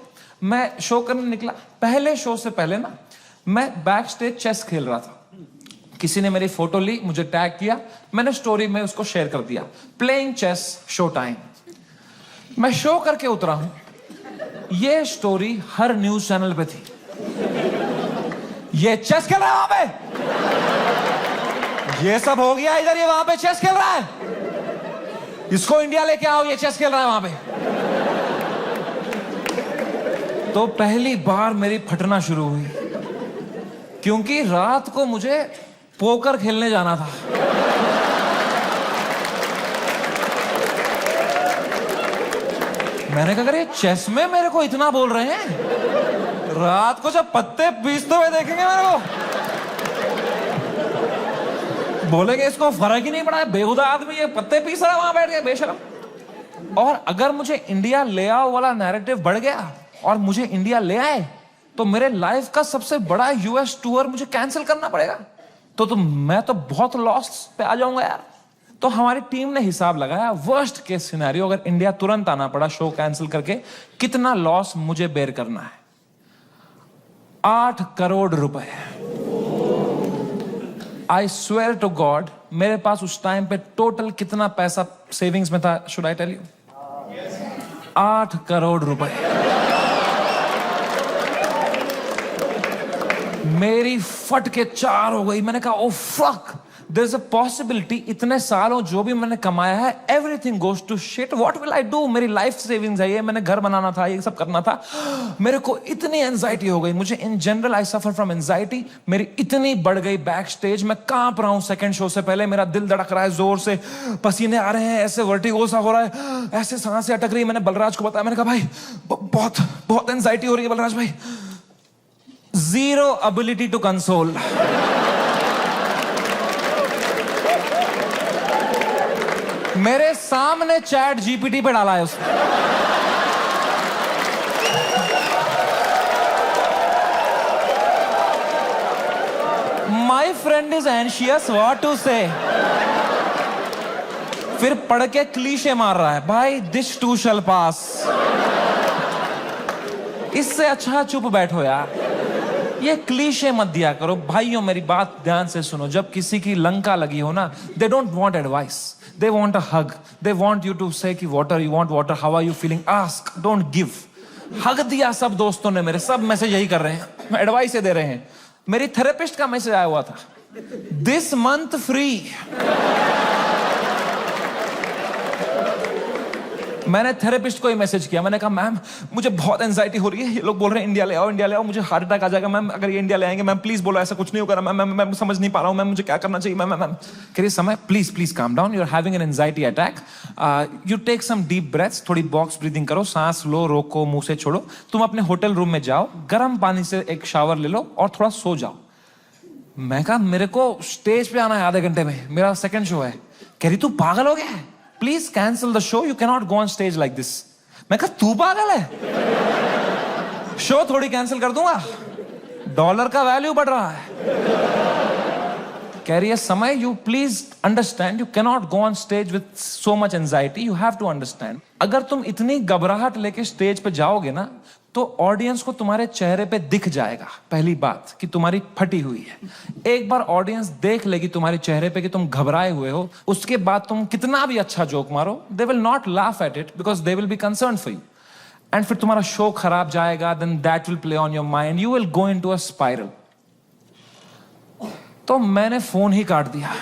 मैं शो करने निकला। पहले शो से पहले ना मैं बैक स्टेज चेस खेल रहा था, किसी ने मेरी फोटो ली, मुझे टैग किया, मैंने स्टोरी में उसको शेयर कर दिया, प्लेइंग चेस शो टाइम। मैं शो करके उतरा हूं, ये स्टोरी हर न्यूज चैनल पे थी, ये चेस खेल रहा है वहां पे, ये सब हो गया इधर, ये वहां पे चेस खेल रहा है, इसको इंडिया लेके आओ, ये चेस खेल रहा है वहां पे। तो पहली बार मेरी फटना शुरू हुई, क्योंकि रात को मुझे पोकर खेलने जाना था। मैंने कहा अरे चेस में मेरे को इतना बोल रहे हैं, रात को जब पत्ते पीसते हुए देखेंगे मेरे को, बोलेंगे इसको फर्क ही नहीं पड़ा है, बेहुदा आदमी ये पत्ते पीस रहा है वहां बैठ के, बेशरम। और अगर मुझे इंडिया ले आओ वाला नैरेटिव बढ़ गया और मुझे इंडिया ले आए, तो मेरे लाइफ का सबसे बड़ा यूएस टूर मुझे कैंसिल करना पड़ेगा। तो मैं तो बहुत लॉस पे आ जाऊंगा यार। तो हमारी टीम ने हिसाब लगाया, वर्स्ट केस सिनेरियो अगर इंडिया तुरंत आना पड़ा शो कैंसिल करके, कितना लॉस मुझे बेयर करना है? 8 करोड़ रुपए। आई स्वेयर टू गॉड, मेरे पास उस टाइम पे टोटल कितना पैसा सेविंग्स में था, should I tell you? 8 crore रुपए। मेरी फट के 4 हो गई। मैंने कहा oh fuck, there is a possibility इतने सालों जो भी मैंने कमाया है everything goes to shit, what will I do? मेरी लाइफ सेविंग्स है ये, मैंने घर बनाना था, ये सब करना था। मेरे को इतनी एंजाइटी हो गई। मुझे in general I suffer from anxiety. मेरी इतनी बढ़ गई बैक स्टेज, मैं कांप रहा हूं सेकंड शो से पहले, मेरा दिल धड़क रहा है जोर से, पसीने आ रहे हैं, ऐसे वर्टिगो सा हो रहा है, ऐसे सांसें अटक रही है। मैंने बलराज को बताया, मैंने कहा भाई बहुत बहुत एंजाइटी हो रही है बलराज भाई। Zero ability to console. मेरे सामने चैट जीपीटी पे डाला है उसने। My friend is anxious, what to say? फिर पढ़ के क्लीशे मार रहा है, भाई this too shall pass. इससे अच्छा चुप बैठो यार, ये क्लीशे मत दिया करो। भाइयों मेरी बात ध्यान से सुनो, जब किसी की लंका लगी हो ना, they don't want advice, they want a hug, they want you to say कि water, you want water, how are you feeling, ask, don't give. Hug दिया सब दोस्तों ने मेरे, सब मैसेज यही कर रहे हैं, एडवाइस दे रहे हैं। मेरी थेरेपिस्ट का मैसेज आया हुआ था, दिस मंथ फ्री। मैंने थेरेपिस्ट को ही मैसेज किया, मैंने कहा मैम मुझे बहुत एंजाइटी हो रही है, ये लोग बोल रहे हैं इंडिया ले आओ, इंडिया ले आओ, मुझे हार्ट अटैक आ जाएगा मैम अगर ये इंडिया ले आएंगे। मैम प्लीज बोलो ऐसा कुछ नहीं होगा मैम, मैं समझ नहीं पा रहा हूँ मैम, मुझे क्या करना चाहिए मैम? मैम कह रही Samay please please calm down, you are having an anxiety attack, you take some deep breaths, थोड़ी बॉक्स ब्रीदिंग करो, सांस लो, रोको, मुंह से छोड़ो, तुम अपने होटल रूम में जाओ, गर्म पानी से एक शावर ले लो और थोड़ा सो जाओ। मैं कहा मेरे को स्टेज पे आना है आधे घंटे में, मेरा सेकंड शो है। कह रही तू पागल हो गया है, please cancel the show, you can not go on stage like this. मैं कहा तू पागल है, शो थोड़ी कैंसिल कर दूंगा, डॉलर का वैल्यू बढ़ रहा है। कह रही है Samay you please understand, you can not go on stage with so much anxiety, you have to understand. अगर तुम इतनी घबराहट लेके स्टेज पे जाओगे ना तो ऑडियंस को तुम्हारे चेहरे पे दिख जाएगा पहली बात कि तुम्हारी फटी हुई है। एक बार ऑडियंस देख लेगी तुम्हारे चेहरे पे कि तुम घबराए हुए हो, उसके बाद तुम कितना भी अच्छा जोक मारो, they will not laugh at it because they will be concern for you, and फिर तुम्हारा शो खराब जाएगा, then that will play on your mind, you will go into a spiral. तो मैंने फोन ही काट दिया।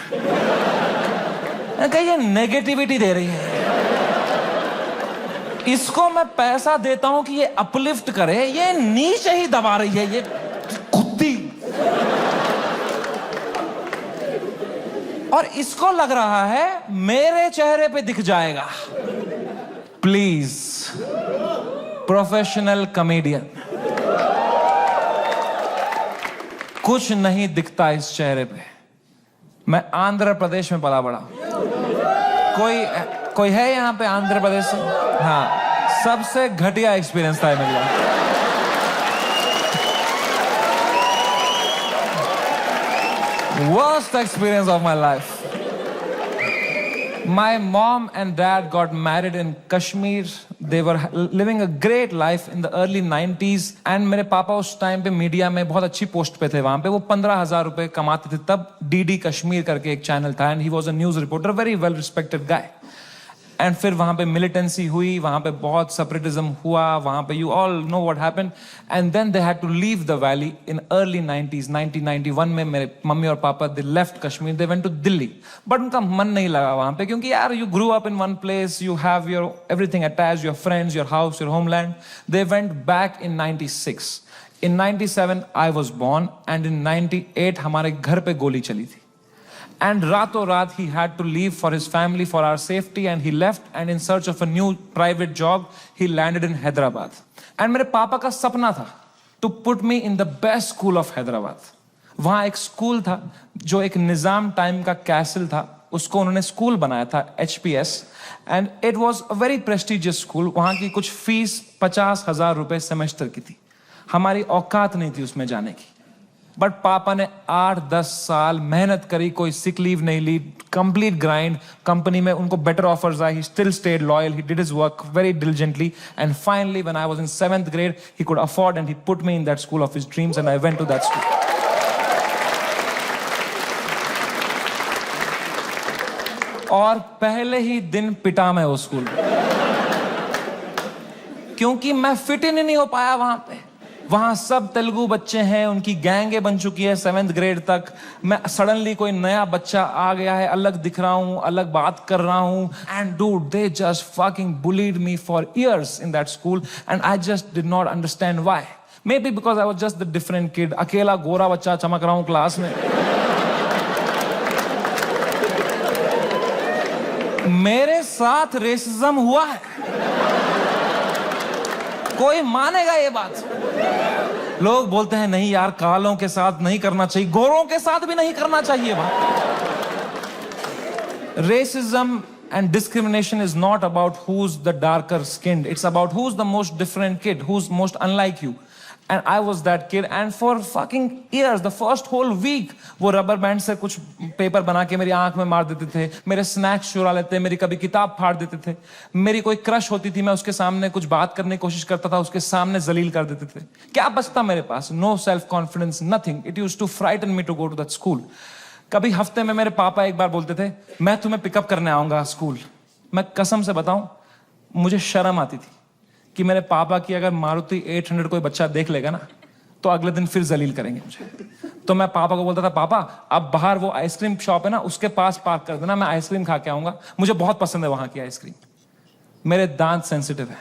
कहीं ये नेगेटिविटी दे रही है, इसको मैं पैसा देता हूं कि ये अपलिफ्ट करे, ये नीचे ही दबा रही है, ये कुत्ती। और इसको लग रहा है मेरे चेहरे पे दिख जाएगा। प्लीज प्रोफेशनल कॉमेडियन, कुछ नहीं दिखता इस चेहरे पे। मैं आंध्र प्रदेश में पला बड़ा, कोई है यहां पे आंध्र प्रदेश से? हाँ, सबसे घटिया एक्सपीरियंस था मेरे लिए। Worst experience of my life. My mom and dad got married in Kashmir. They were living a great life in the early 90s. And मेरे पापा उस टाइम पे मीडिया में बहुत अच्छी पोस्ट पे थे वहां पे। वो 15,000 रुपए कमाते थे तब। DD कश्मीर करके एक चैनल था and he was a news reporter, very well respected guy. And फिर वहां पे मिलिटेंसी हुई, वहां पे बहुत सेपरेटिज्म हुआ, वहां पे you all know what happened, and then they had to leave the valley in early 90s। 1991 में मेरे मम्मी और papa they left Kashmir, they went to Delhi, but उनका मन नहीं लगा वहां पे, क्योंकि यार you grew up in one place, you have your everything attached, your friends, your house, your homeland. They went back in 96। In 97 I was born and in 98 हमारे घर पे गोली चली थी। And रातों रात he had to leave for his family, for our safety, and he left and in search of a new private job, he landed in Hyderabad. And मेरे पापा का सपना था to put me in the best school of Hyderabad. वहाँ एक school था जो एक निजाम टाइम का कैसल था, उसको उन्होंने स्कूल बनाया था, HPS, and it was a very prestigious school. वहाँ की कुछ फीस 50,000 रुपए सेमेस्टर की थी, हमारी औकात नहीं थी उसमें जाने की। बट पापा ने 8-10 साल मेहनत करी, कोई सिक लीव नहीं ली, कंप्लीट ग्राइंड. कंपनी में उनको बेटर ऑफर्स आई. He still stayed loyal. He did his work very diligently, and finally when I was in 7th grade he could afford and he put me in that school of his dreams and I went to that school. और पहले ही दिन पिटा मैं उस school में, क्योंकि मैं fit in नहीं हो पाया वहां पे. वहां सब तेलुगु बच्चे हैं, उनकी गैंगे बन चुकी है 7th ग्रेड तक. मैं सडनली कोई नया बच्चा आ गया है, अलग दिख रहा हूं, अलग बात कर रहा हूं. And dude, they just fucking bullied me for years in that school and I just did not understand why. May be because I was just the different kid. अकेला गोरा बच्चा चमक रहा हूं क्लास में. मेरे साथ रेसिज्म हुआ है, कोई मानेगा ये बात? लोग बोलते हैं नहीं यार, कालों के साथ नहीं करना चाहिए, गोरों के साथ भी नहीं करना चाहिए. Racism and discrimination is not about who's the darker skinned. It's about who's the most different kid, who's most unlike you. And I was that kid. And for fucking years, the first whole week, वो rubber band से कुछ paper बना के मेरी आंख में मार देते थे, मेरे स्नैक्स चुरा लेते, मेरी कभी किताब फाड़ देते थे. मेरी कोई क्रश होती थी, मैं उसके सामने कुछ बात करने की कोशिश करता था, उसके सामने जलील कर देते थे. क्या बचता मेरे पास? No self confidence, nothing. It used to frighten me to go to that school. कभी हफ्ते में मेरे पापा एक बार बोलते थे, मैं तुम्हें पिकअप करने आऊंगा स्कूल. मैं कसम से बताऊं, मुझे शर्म आती थी कि मेरे पापा की अगर मारुति 800 कोई बच्चा देख लेगा ना, तो अगले दिन फिर जलील करेंगे मुझे. तो मैं पापा को बोलता था, पापा अब बाहर वो आइसक्रीम शॉप है ना, उसके पास पार्क कर देना, मैं आइसक्रीम खा के आऊंगा, मुझे बहुत पसंद है वहां की आइसक्रीम. मेरे दांत सेंसिटिव है.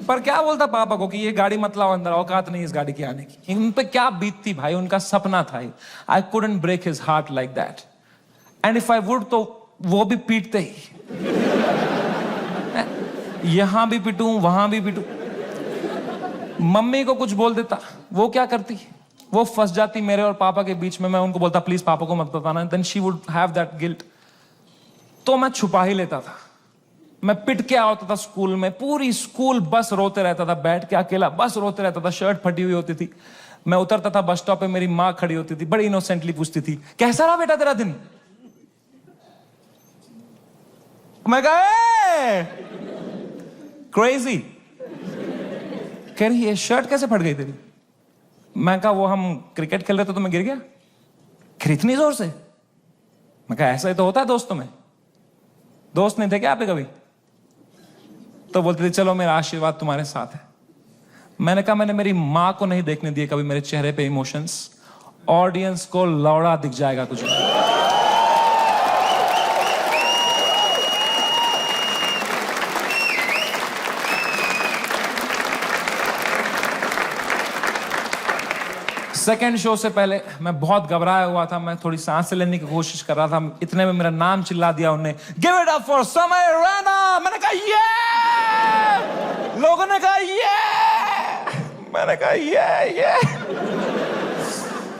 पर क्या बोलता पापा को कि ये गाड़ी मत लाओ अंदर, औकात नहीं इस गाड़ी की आने की. उन पे क्या बीतती भाई, उनका सपना था. I couldn't break his heart like that. And if I would, तो वो भी पीटते ही. यहां भी पिटूं, वहां भी पिटूं. मम्मी को कुछ बोल देता, वो क्या करती, वो फंस जाती मेरे और पापा के बीच में. मैं उनको बोलता प्लीज पापा को मत बताना. Then she would have that guilt. तो मैं छुपा ही लेता था. मैं पिट के आता था स्कूल में. पूरी स्कूल बस रोते रहता था, बैठ के अकेला बस रोते रहता था. शर्ट फटी हुई होती थी. मैं उतरता था बस स्टॉप पे, मेरी माँ खड़ी होती थी, बड़ी इनोसेंटली पूछती थी, कैसा रहा बेटा तेरा दिन? मैं कहा क्रेजी. कह रही ये शर्ट कैसे फट गई तेरी? मैं कहा वो हम क्रिकेट खेल रहे थे तो मैं गिर गया. फिर इतनी जोर से? मैं कहा ऐसा ही तो होता है दोस्तों में. दोस्त नहीं थे क्या आप कभी? तो बोलते थे चलो मेरा आशीर्वाद तुम्हारे साथ है. मैंने कहा मैंने मेरी मां को नहीं देखने दिए कभी मेरे चेहरे पे इमोशंस. ऑडियंस को लौड़ा दिख जाएगा कुछ. सेकेंड शो से पहले मैं बहुत घबराया हुआ था. मैं थोड़ी सांस लेने की कोशिश कर रहा था. इतने में मेरा नाम चिल्ला दिया उन्होंने, गिव इट अप फॉर समय रैना. मैंने कहा ये. लोगों ने कहा ये. मैंने कहा ये.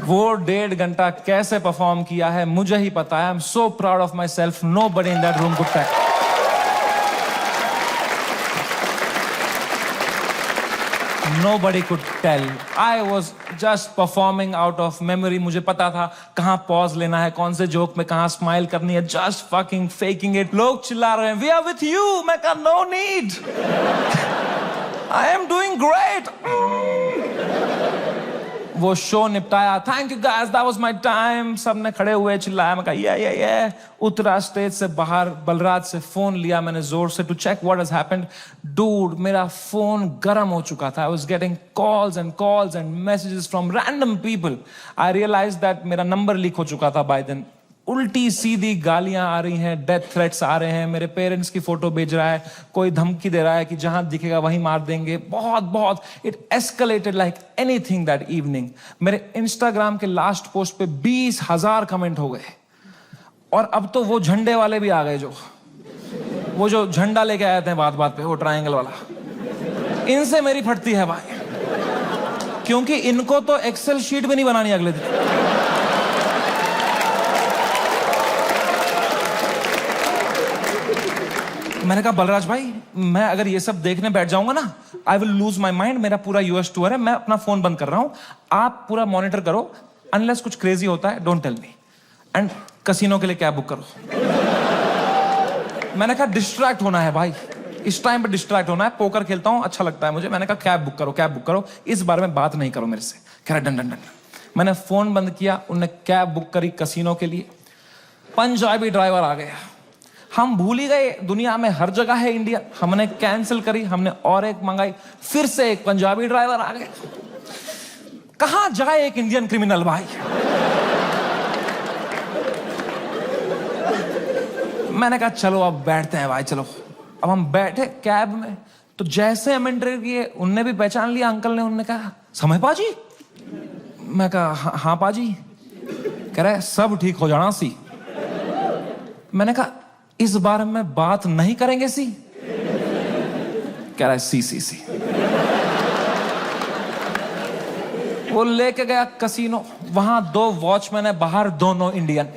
वो 1.5 घंटा कैसे परफॉर्म किया है मुझे ही पता है. I am so proud of myself. Nobody in that room could tell. Nobody could tell. I was just performing out of memory. मुझे पता था कहाँ पॉज लेना है, कौन से जोक में कहाँ स्माइल करनी है. Just fucking faking it. लोग चिल्ला रहे हैं, We are with you. मैं कहा no need. I am doing great. वो शो निपटाया. Thank you guys. That was my time. सबने खड़े हुए चिल्लाया. मैं कहा yeah. उतरा स्टेज से बाहर, बलराज से फोन लिया मैंने जोर से to check what has happened. Dude, मेरा फोन गर्म हो चुका था. I was getting calls and messages from random people. I realized that मेरा नंबर लीक हो चुका था by then. उल्टी सीधी गालियां आ रही हैं, डेथ थ्रेट्स आ रहे हैं. मेरे पेरेंट्स की फोटो भेज रहा है, कोई धमकी दे रहा है कि जहां दिखेगा वहीं मार देंगे. बहुत it escalated like anything that evening. मेरे इंस्टाग्राम के लास्ट पोस्ट पे 20,000 कमेंट हो गए. और अब तो वो झंडे वाले भी आ गए, वो जो झंडा लेके आए थे बात पे, वो ट्रायंगल वाला. इनसे मेरी फटती है भाई, क्योंकि इनको तो एक्सेल शीट भी नहीं बनानी अगले दिन. मैंने कहा बलराज भाई, मैं अगर ये सब देखने बैठ जाऊंगा ना, I will lose my mind. मेरा पूरा यूएस टूर है, मैं अपना फोन बंद कर रहा हूं, आप पूरा मॉनिटर करो, अनलेस कुछ क्रेजी होता है don't tell me, and casino के लिए कैब बुक करो। मैंने कहा डिस्ट्रैक्ट होना है भाई, इस टाइम पे डिस्ट्रैक्ट होना है, पोकर खेलता हूं, अच्छा लगता है मुझे। मैंने कहा कैब बुक करो, कैब बुक करो, इस बारे में बात नहीं करो मेरे से। कह रहा डन डन डन। मैंने फोन बंद किया, उनने कैब बुक करी कसिनो के लिए। पंजाबी ड्राइवर आ गया, हम भूल ही गए दुनिया में हर जगह है इंडियन। हमने कैंसिल करी, हमने और एक मंगाई, फिर से एक पंजाबी ड्राइवर आ गया। कहां जाए एक इंडियन क्रिमिनल भाई। मैंने कहा चलो अब बैठते हैं भाई, चलो। अब हम बैठे कैब में, तो जैसे हम एंटर किए उनने भी पहचान लिया अंकल ने। उनने कहा समय पाजी। मैं कहा हाँ पाजी। कह रहा है सब ठीक हो जाना सी। मैंने कहा इस बारे में बात नहीं करेंगे सी। कह रहा है सी। वो लेके गया कसिनो, वहां 2 वॉचमैन है, बाहर दोनों इंडियन।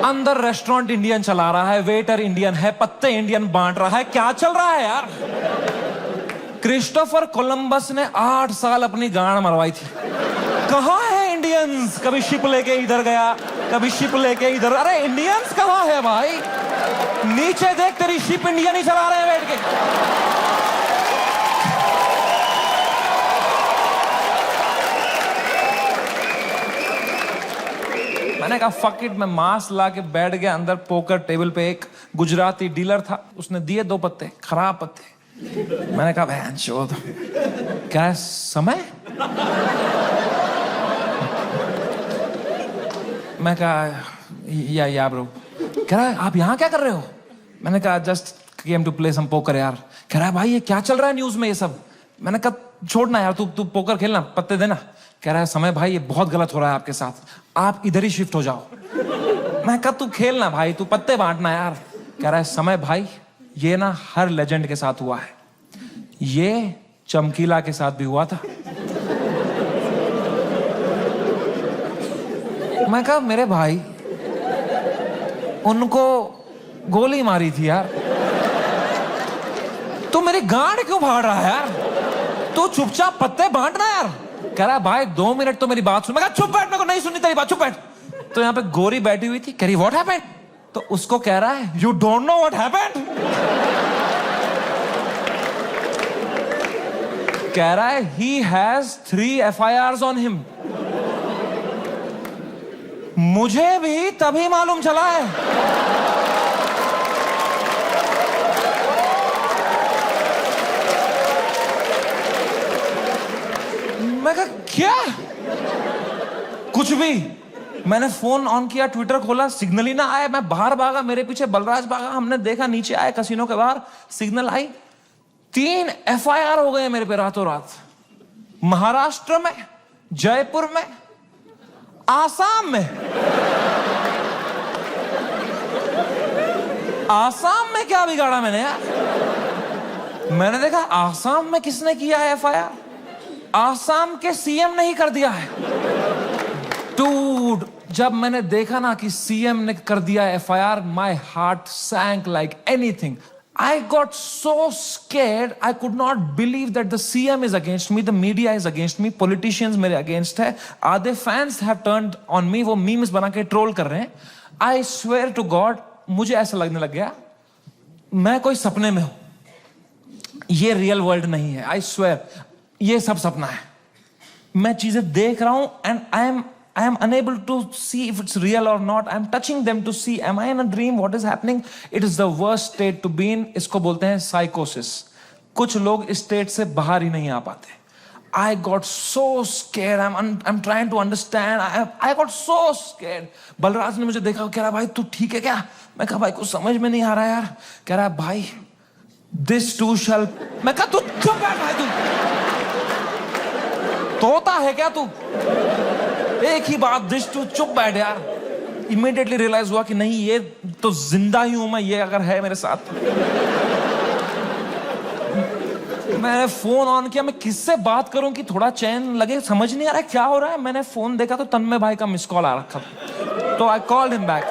अंदर रेस्टोरेंट इंडियन चला रहा है, वेटर इंडियन है, पत्ते इंडियन बांट रहा है। क्या चल रहा है यार। क्रिस्टोफर कोलंबस ने 8 साल अपनी गांड मरवाई थी। कहां है इंडियंस। कभी शिप लेके इधर गया, कभी शिप लेके इधर। अरे इंडियंस कहां है भाई। नीचे देख, तेरी शिप इंडियन ही चला रहे हैं बैठ के। मैंने कहा फक इट, मैं मास्क ला के बैठ गया अंदर। पोकर टेबल पे एक गुजराती डीलर था, उसने दिए 2 पत्ते, खराब पत्ते। मैंने कहा बहन चोद, क्या समय। मैं कहा या ब्रो। कह रहा है आप यहाँ क्या कर रहे हो। मैंने कहा just came to play some poker यार। कह रहा है भाई ये क्या चल रहा है न्यूज में ये सब। मैंने कहा छोड़ना यार, तू पोकर खेलना, पत्ते देना। कह रहा है समय भाई ये बहुत गलत हो रहा है आपके साथ, आप इधर ही शिफ्ट हो जाओ। मैं कहा तू खेलना भाई, तू पत्ते बांटना यार। कह रहा है समय भाई ये ना हर लेजेंड के साथ हुआ है, ये चमकीला के साथ भी हुआ था। मैं कहा मेरे भाई उनको गोली मारी थी यार, तू मेरी गांड क्यों फाड़ रहा है यार। तू चुपचाप पत्ते बांटना यार। कह रहा है भाई 2 मिनट तो मेरी बात सुन। मैं कहा चुप बैठ, मेरे को नहीं सुननी तेरी बात, चुप बैठ। तो यहाँ पे गोरी बैठी हुई थी, कह रही व्हाट हैपेंड। तो उसको कह रहा है you don't know what happened. कह रहा है he has 3 FIRs on him. मुझे भी तभी मालूम चला है। मैं कहा क्या। कुछ भी। मैंने फोन ऑन किया, ट्विटर खोला, सिग्नल ही ना आया। मैं बाहर भागा, मेरे पीछे बलराज भागा। हमने देखा नीचे आए कसिनो के बाहर, सिग्नल आई। 3 FIR हो गए मेरे पे रातों रात। महाराष्ट्र में, जयपुर में, आसाम में। आसाम में क्या बिगाड़ा मैंने यार। मैंने देखा आसाम में किसने किया है FIR। आसाम के CM ने ही कर दिया है। डूड, जब मैंने देखा ना कि CM ने कर दिया FIR, my heart sank like anything. I got so scared, I could not believe that the CM is against me, the media is against me, politicians मेरे against है, आधे fans have turned on me, वो memes बना के troll कर रहे हैं। I swear to God, मुझे ऐसा लगने लग गया मैं कोई सपने में हूं, ये रियल वर्ल्ड नहीं है। I swear, ये सब सपना है। मैं चीजें देख रहा हूं and I am unable to see if it's real or not. I am touching them to see, am I in a dream? What is happening? It is the worst state to be in. इसको बोलते हैं psychosis. कुछ लोग इस state से बाहर ही नहीं आ पाते। I got so scared. I'm trying to understand. I got so scared. Balraj ने मुझे देखा, कह रहा भाई तू ठीक है क्या। मैं कहा भाई कुछ समझ में नहीं आ रहा यार। कह रहा भाई this too shall। मैं कहा तू चुप बैठ भाई, तू तोता है क्या तू। एक ही बात, दिस टू, चुप बैठ यार। इमीडिएटली रियलाइज हुआ कि नहीं ये तो जिंदा ही हूं मैं, ये अगर है मेरे साथ। मैंने फोन ऑन किया, मैं किससे बात करूं कि थोड़ा चैन लगे, समझ नहीं आ रहा है क्या हो रहा है। मैंने फोन देखा तो तन्मय भाई का मिस कॉल आ रखा था, तो I called him back.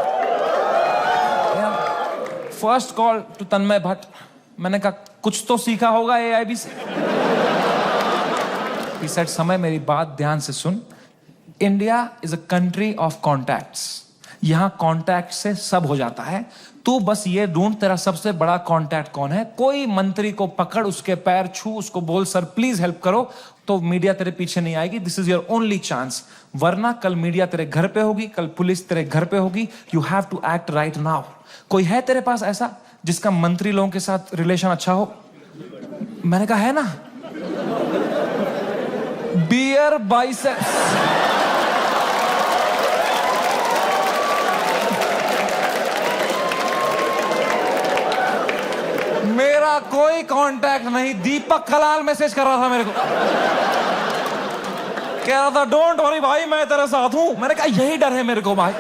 First call to Tanmay Bhatt. मैंने कहा कुछ तो सीखा होगा AIB से. He said, समय मेरी बात ध्यान से सुन. India is a country of contacts. यहां कॉन्टैक्ट से सब हो जाता है. तू बस ये ढूंढ तेरा सबसे बड़ा कॉन्टैक्ट कौन है. कोई मंत्री को पकड़, उसके पैर छू, उसको बोल सर प्लीज हेल्प करो, तो मीडिया तेरे पीछे नहीं आएगी. This is your only chance. वरना कल मीडिया तेरे घर पे होगी, कल पुलिस तेरे घर पे होगी. You have to act right now. कोई है तेरे पास ऐसा जिसका मंत्री लोगों के साथ रिलेशन अच्छा हो? मैंने कहा है ना. Beer Biceps. मेरा कोई कांटेक्ट नहीं. दीपक कलाल मैसेज कर रहा था मेरे को, कह रहा था डोंट वरी भाई मैं तेरे साथ हूं. मैंने कहा यही डर है मेरे को भाई,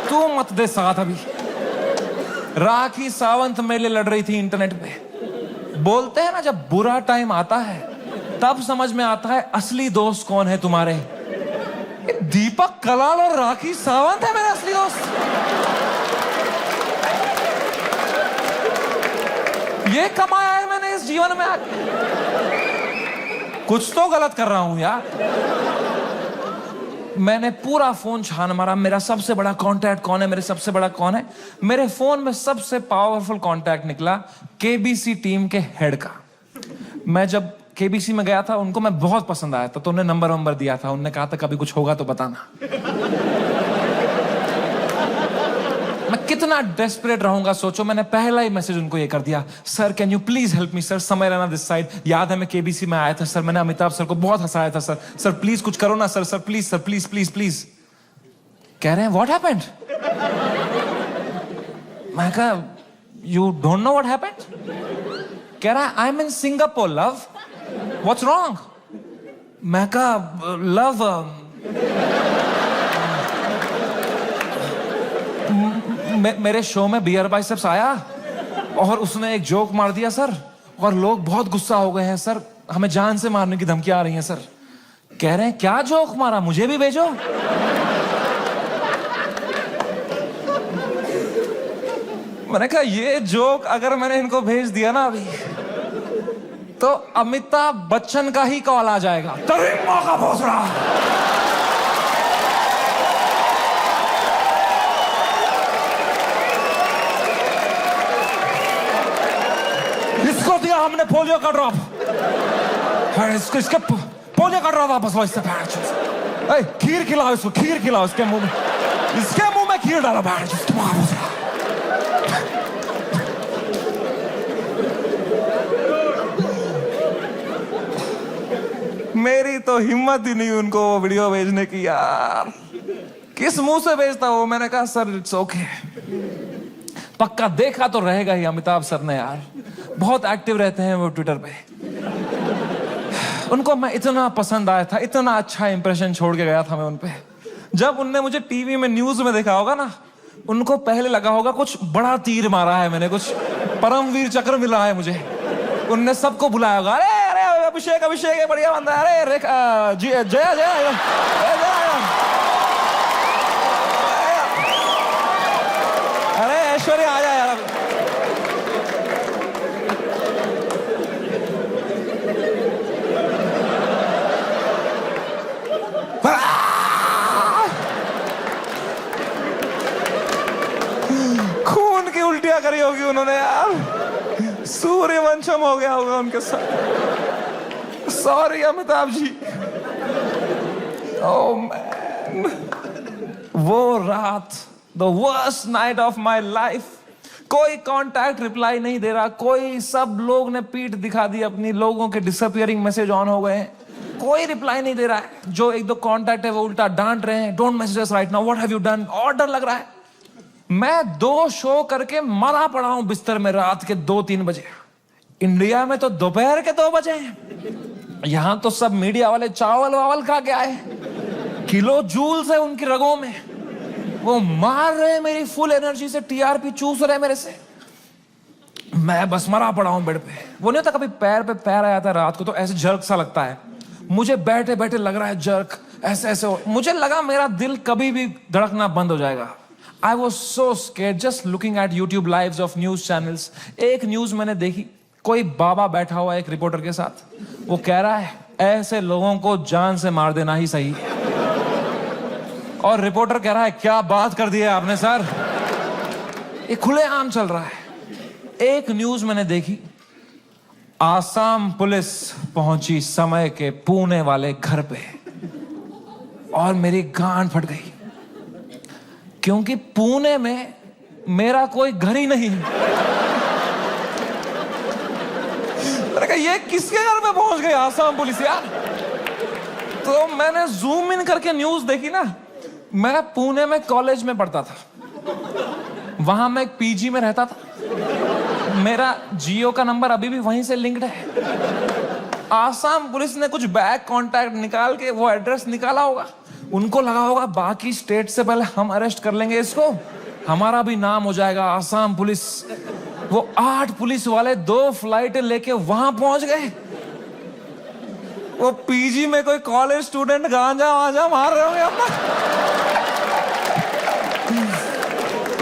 तू मत दे साथ. अभी राखी सावंत मेरे लिए लड़ रही थी इंटरनेट पे. बोलते हैं ना जब बुरा टाइम आता है तब समझ में आता है असली दोस्त कौन है तुम्हारे. दीपक कलाल और राखी सावंत है मेरे असली दोस्त. ये कमाया है मैंने इस जीवन में. कुछ तो गलत कर रहा हूं यार. मैंने पूरा फोन छान मारा. मेरा सबसे बड़ा कांटेक्ट कौन है, मेरे सबसे बड़ा कौन है. मेरे फोन में सबसे पावरफुल कांटेक्ट निकला KBC टीम के हेड का. मैं जब KBC में गया था उनको मैं बहुत पसंद आया था, तो उन्हें नंबर दिया था. उन्होंने कहा था कभी कुछ होगा तो बताना. मैं कितना डेस्परेट रहूंगा सोचो. मैंने पहला ही मैसेज उनको ये कर दिया, sir can you please help me sir, समय रहना दिस साइड. याद है मैं KBC में आया था सर, मैंने अमिताभ सर को बहुत हंसाया था सर. सर प्लीज कुछ करो ना sir. Sir please sir, please please please. कह रहे हैं व्हाट हैपेंड. मैं कहा you don't know what happened. कह रहा है I M in Singapore love, what's wrong. मैं कहा लव मेरे शो में बियर बाइसेप्स आया और उसने एक जोक मार दिया सर, और लोग बहुत गुस्सा हो गए हैं सर, हमें जान से मारने की धमकियां आ रही हैं सर. कह रहे हैं क्या जोक मारा, मुझे भी भेजो. मैंने कहा ये जोक अगर मैंने इनको भेज दिया ना अभी तो अमिताभ बच्चन का ही कॉल आ जाएगा. तेरे मौका पहुंच रहा. इसको दिया हमने पोलियो का ड्रॉप. इसके पोलियो का ड्रॉप वापस लो इससे. खीर खिलाओ इसको, खीर खिलाओ इसके मुंह में. इसके मुंह में खीर डालो. मेरी तो हिम्मत ही नहीं उनको वो वीडियो भेजने की यार. किस मुंह से भेजता वो. मैंने कहा सर इट्स ओके. पक्का देखा तो रहेगा ही अमिताभ सर ने यार. बहुत एक्टिव रहते हैं वो ट्विटर पे. उनको मैं इतना पसंद आया था, इतना अच्छा इंप्रेशन छोड़ के गया था मैं उन पे. जब उनने मुझे टीवी में न्यूज में देखा होगा ना, उनको पहले लगा होगा कुछ बड़ा तीर मारा है मैंने, कुछ परमवीर चक्र मिला है मुझे. उनने सबको बुलाया होगा, अरे अरे अभिषेक अभिषेक है बढ़िया बंदा. अरे जया जया अरे ऐश्वर्या आ जाए यार. खून की उल्टियां करी होगी उन्होंने यार. सूर्यवंशम हो गया होगा उनके साथ. Sorry Amitabh ji. Oh man, वो रात, the worst night of my life. कोई कांटेक्ट रिप्लाई नहीं दे रहा, कोई. सब लोग ने पीठ दिखा दी अपनी. लोगों के डिसअपियरिंग मैसेज ऑन हो गए हैं. कोई रिप्लाई नहीं दे रहा है. जो एक दो कांटेक्ट है वो उल्टा डांट रहे हैं, don't message us right now, what have you done. और डर लग रहा है. मैं 2 शो करके मरा पड़ा हूं बिस्तर में रात के 2-3 बजे. इंडिया में तो दोपहर के 2 बजे हैं. यहां तो सब मीडिया वाले चावल वावल खा के आए. किलो जूल्स है उनकी रगों में. वो मार रहे मेरी फुल एनर्जी से, TRP चूस रहे मेरे से. मैं बस मरा पड़ा हूं बेड पे. वो नहीं होता कभी पैर पे पैर आया था रात को तो ऐसे जर्क सा लगता है. मुझे बैठे बैठे लग रहा है जर्क. ऐसे ऐसे मुझे लगा मेरा दिल कभी भी धड़कना बंद हो जाएगा. I was so scared just looking at YouTube lives of news channels. एक न्यूज मैंने देखी, कोई बाबा बैठा हुआ एक रिपोर्टर के साथ, वो कह रहा है ऐसे लोगों को जान से मार देना ही सही। और रिपोर्टर कह रहा है क्या बात कर दी है आपने सर, ये खुलेआम चल रहा है। एक न्यूज मैंने देखी, आसाम पुलिस पहुंची समय के पुणे वाले घर पे, और मेरी गांड फट गई, क्योंकि पुणे में मेरा कोई घर ही नहीं। मैंने कहा ये किसके घर पे पहुंच गई आसाम पुलिस यार। तो मैंने जूम इन करके न्यूज देखी ना। मैं पुणे में कॉलेज में पढ़ता था, वहां मैं एक पीजी में रहता था, मेरा जियो का नंबर अभी भी वहीं से लिंक्ड है। आसाम पुलिस ने कुछ बैक कांटेक्ट निकाल के वो एड्रेस निकाला होगा, उनको लगा होगा बाकी स्टेट से पहले हम अरेस्ट कर लेंगे इसको, हमारा भी नाम हो जाएगा आसाम पुलिस। वो 8 पुलिस वाले 2 फ्लाइट लेके वहां पहुंच गए। वो पीजी में कोई कॉलेज स्टूडेंट गांजा वांजा मार रहे होंगे अपना,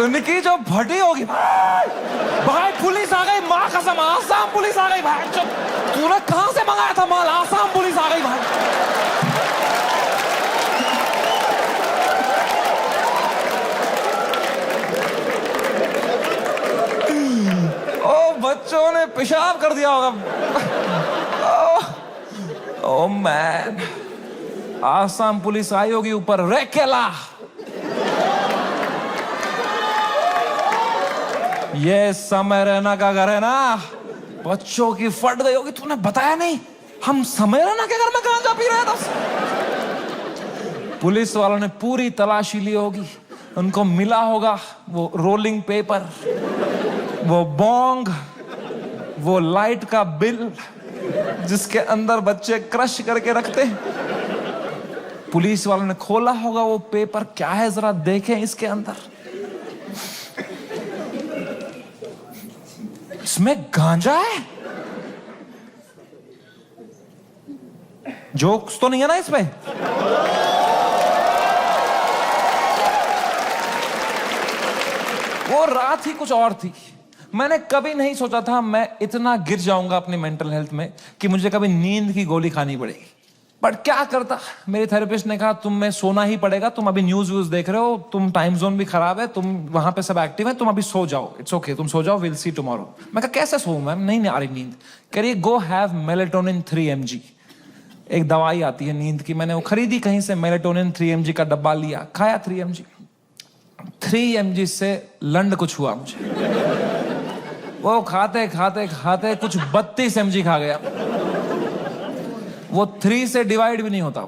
उनकी जो भटी होगी, भाई पुलिस आ गई, माँ कसम आसाम पुलिस आ गई भाई। तूने कहां से मंगाया था माल, आसाम पुलिस आ गई भाई। ओ बच्चों ने पेशाब कर दिया होगा। ओ मैन, आसाम पुलिस आई होगी ऊपर, रेकेला ये समय रैना का घर है ना, बच्चों की फट गई होगी। तूने बताया नहीं, हम समय रैना के घर में गांजा पी रहे थे। पुलिस वालों ने पूरी तलाशी ली होगी, उनको मिला होगा वो रोलिंग पेपर, वो बोंग, वो लाइट का बिल जिसके अंदर बच्चे क्रश करके रखते। पुलिस वालों ने खोला होगा वो पेपर, क्या है जरा देखें इसके अंदर। इसमें गांजा है, जोक्स तो नहीं है ना इसमें। वो रात ही कुछ और थी। मैंने कभी नहीं सोचा था मैं इतना गिर जाऊंगा अपनी मेंटल हेल्थ में कि मुझे कभी नींद की गोली खानी पड़ेगी। बट क्या करता, मेरे थेरेपिस्ट ने कहा तुम में सोना ही पड़ेगा, तुम अभी न्यूज व्यूज देख रहे हो, तुम टाइम जोन भी खराब है, तुम वहां पे सब एक्टिव है, तुम अभी सो जाओ, इट्स ओके, तुम सो जाओ, विल सी टुमारो। मैं कहा कैसे सोऊं मैम, नहीं आ रही नींद। कह रही गो हैव मेलेटोनिन 3 mg, एक दवाई आती है नींद की। मैंने वो खरीदी कहीं से, मेलेटोनिन 3 mg का डब्बा लिया, खाया 3 mg। 3 mg से लंड कुछ हुआ मुझे, वो खाते खाते खाते कुछ 32 mg खा गया। वो 3 से डिवाइड भी नहीं होता।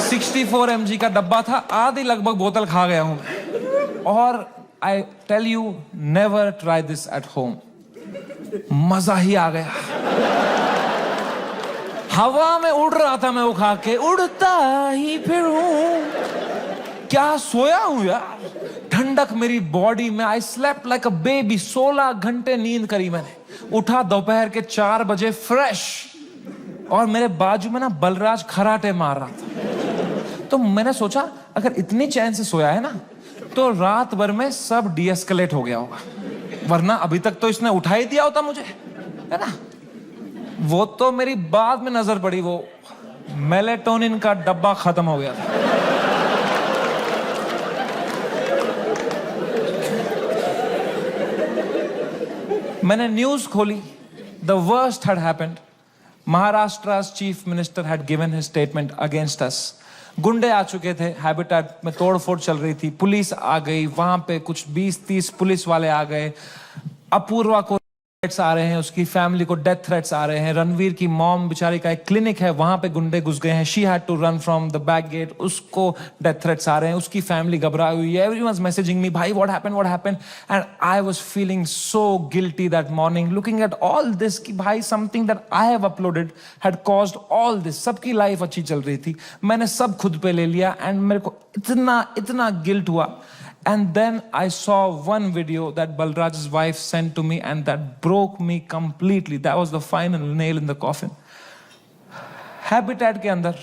64 mg का डब्बा था, आधी लगभग बोतल खा गया हूं मैं। और I tell you, never try this at home. मजा ही आ गया, हवा में उड़ रहा था मैं वो खा के, उड़ता ही फिरूं। क्या सोया हूं यार, ठंडक मेरी बॉडी में। I slept like a baby. 16 घंटे नींद करी मैंने। उठा दोपहर के 4 बजे फ्रेश, और मेरे बाजू में ना बलराज खराटे मार रहा था। तो मैंने सोचा अगर इतनी चैन से सोया है ना, तो रात भर में सब डीएस्केलेट हो गया होगा, वरना अभी तक तो इसने उठा ही दिया होता मुझे, है ना। वो तो मेरी बाद में नजर पड़ी, वो मेलेटोनिन का डब्बा खत्म हो गया था। मैंने न्यूज खोली, the worst had happened. Maharashtra's chief minister had given his statement against us. गुंडे आ चुके थे, हैबिटेट में तोड़फोड़ चल रही थी, पुलिस आ गई, वहां पे कुछ 20-30 पुलिस वाले आ गए। अपूर्वा को थ्रेट्स आ रहे हैं, उसकी फैमिली को डेथ थ्रेट्स आ रहे हैं। रणवीर की मॉम बेचारी का एक क्लिनिक है, वहां पे गुंडे घुस गए हैं, she had to run from the back gate, उसको डेथ थ्रेट्स आ रहे हैं, उसकी फैमिली घबराई हुई है। एवरीवन's मैसेजिंग मी, भाई what happened, and I was feeling so guilty that morning, looking at all this कि भाई something that I have uploaded had caused all this. सबकी लाइफ अच्छी चल रही थी, मैंने सब खुद पे ले लिया, एंड मेरे को इतना गिल्ट हुआ। And then I saw one video that Balraj's wife sent to me, and that broke me completely. That was the final nail in the coffin. Habitat के अंदर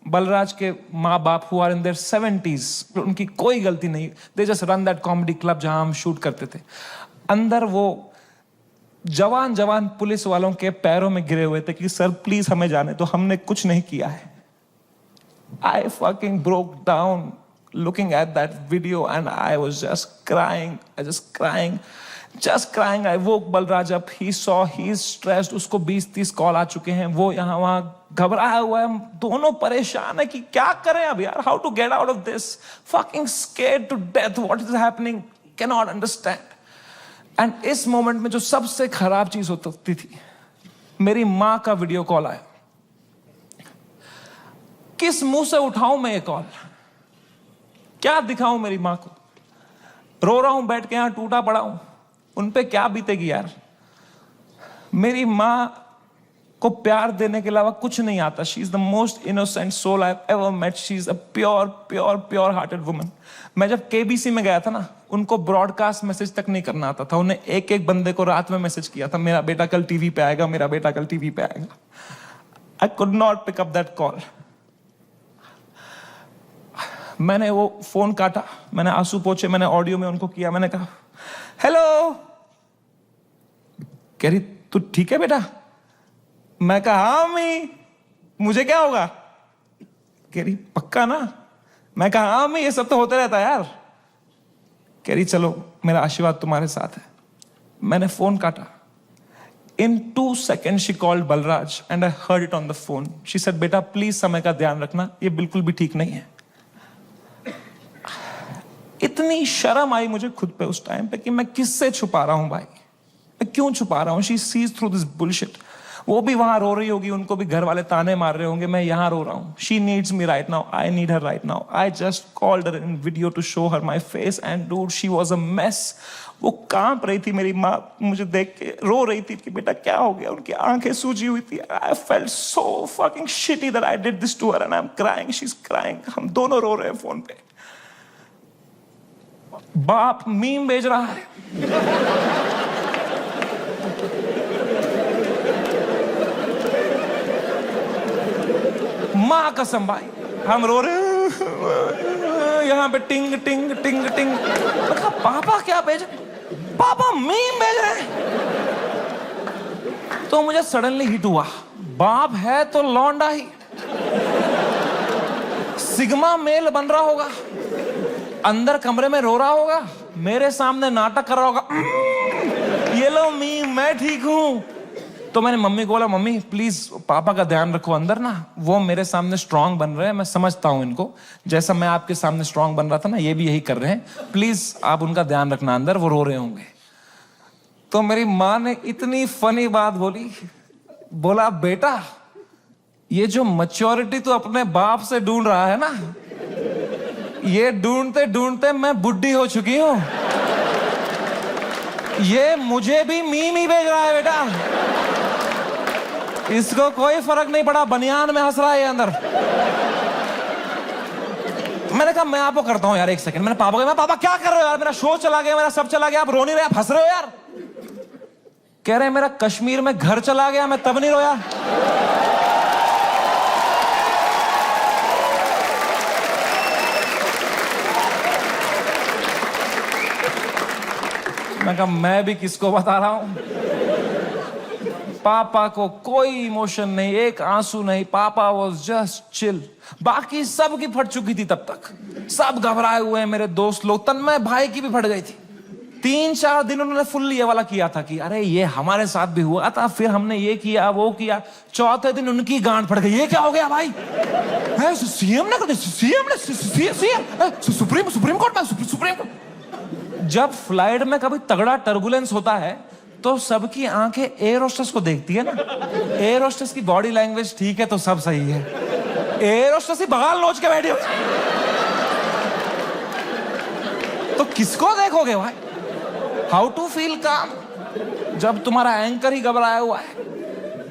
बलराज के माँ बाप who are in their 70s, उनकी कोई गलती नहीं, they just run that comedy club जहां हम शूट करते थे। अंदर वो जवान जवान पुलिस वालों के पैरों में गिरे हुए थे कि सर प्लीज हमें जाने दो, हमने कुछ नहीं किया है। I fucking broke down looking at that video and I was just crying. I woke Balraj up. He saw he's stressed. उसको 20-30 कॉल आ चुके हैं, वो यहाँ वहाँ घबराया हुआ है, हम दोनों परेशान है कि क्या करें अब यार, how to get out of this, fucking scared to death, what is happening, cannot understand. And इस मोमेंट में जो सबसे खराब चीज होती थी, मेरी माँ का वीडियो कॉल आया। किस मुंह से उठाऊं मैं ये कॉल, क्या दिखाऊं मेरी मां को, रो रहा हूं बैठ के यहां टूटा पड़ा हूं, उन पे क्या बीतेगी यार। मेरी मां को प्यार देने के अलावा कुछ नहीं आता। She is the most innocent soul I have ever met. She is a pure hearted woman. मैं जब केबीसी में गया था ना, उनको ब्रॉडकास्ट मैसेज तक नहीं करना आता था, उन्हें एक एक बंदे को रात में मैसेज किया था, मेरा बेटा कल टीवी पे आएगा, मेरा बेटा कल टीवी पे आएगा। I could not pick up that call. मैंने वो फोन काटा, मैंने आंसू पोंछे, मैंने ऑडियो में उनको किया, मैंने कहा हेलो। कह रही तू ठीक है बेटा? मैं कहा हाँ अम्मी, मुझे क्या होगा? कह रही पक्का ना? मैं कहा हाँ अम्मी, ये सब तो होता रहता है यार। कह रही चलो मेरा आशीर्वाद तुम्हारे साथ है। मैंने फोन काटा। In 2 seconds she called Balraj and I heard it on the phone. She said बेटा प्लीज समय का ध्यान रखना, ये बिल्कुल भी ठीक नहीं है। इतनी शर्म आई मुझे खुद पे उस टाइम पे कि मैं किससे छुपा रहा हूं भाई, मैं क्यों छुपा रहा हूं। She sees through this bullshit. वो भी वहां रो रही होगी, उनको भी घर वाले ताने मार रहे होंगे, मैं यहां रो रहा हूं। She needs me right now, I need her right now. I just called her in video to show her my face and dude she was a mess. वो कांप रही थी, मेरी माँ मुझे देख के रो रही थी कि बेटा क्या हो गया, उनकी आंखें सूजी हुई थी। I felt so fucking shitty that I did this to her and I am crying, she is crying. हम दोनों रो रहे हैं फोन पे। बाप मीम भेज रहा है, मां कसम भाई हम रो रहे हैं यहां पे टिंग टिंग टिंग टिंग। मतलब पापा क्या भेज, पापा मीम भेज रहे हैं। तो मुझे सडनली हिट हुआ, बाप है तो लौंडा ही, सिग्मा मेल बन रहा होगा, अंदर कमरे में रो रहा होगा, मेरे सामने नाटक कर रहा होगा, ये लो मीम मैं ठीक हूं। तो मैंने मम्मी को बोला मम्मी प्लीज पापा का ध्यान रखो अंदर ना, वो मेरे सामने स्ट्रांग बन रहे हैं, मैं समझता हूं इनको, जैसा मैं आपके सामने स्ट्रांग बन रहा था ना, ये भी यही कर रहे हैं, प्लीज आप उनका ध्यान रखना अंदर, वो रो रहे होंगे। तो मेरी माँ ने इतनी फनी बात बोली, बोला बेटा ये जो मैच्योरिटी तू अपने बाप से ढूंढ रहा है ना, ये ढूंढते ढूंढते मैं बुढ़ी हो चुकी हूं, ये मुझे भी मीम ही भेज रहा है बेटा, इसको कोई फर्क नहीं पड़ा, बनियान में हंस रहा है ये अंदर। मैंने कहा मैं आपको करता हूं यार, एक सेकंड। मैंने पापा को, मैं पापा क्या कर रहे हो यार, मेरा शो चला गया, मेरा सब चला गया, आप रो नहीं रहे, आप हंस रहे हो यार। कह रहे मेरा कश्मीर में घर चला गया, मैं तब नहीं रोया। मैं कहा मैं भी किसको बता रहा हूं। पापा को कोई इमोशन नहीं, एक आंसू नहीं, पापा वाज जस्ट चिल। बाकी सब की फट चुकी थी तब तक, सब घबराए हुए हैं मेरे दोस्त लोग, तन्मय भाई की भी फट गई थी। 3-4 दिन उन्होंने फुल ये वाला किया था कि अरे ये हमारे साथ भी हुआ था, फिर हमने ये किया वो किया। चौथे दिन उनकी गांड फट गई, ये क्या हो गया भाई, सीएम ने सुप्रीम कोर्ट में। जब फ्लाइट में कभी तगड़ा टर्बुलेंस होता है तो सबकी आंखें एयर होस्टेस को देखती है ना, एयर होस्टेस की बॉडी लैंग्वेज ठीक है तो सब सही है, एयर होस्टेस ही बगाल नोच के बैठी हो तो किसको देखोगे भाई। हाउ टू फील काम जब तुम्हारा एंकर ही घबराया हुआ है।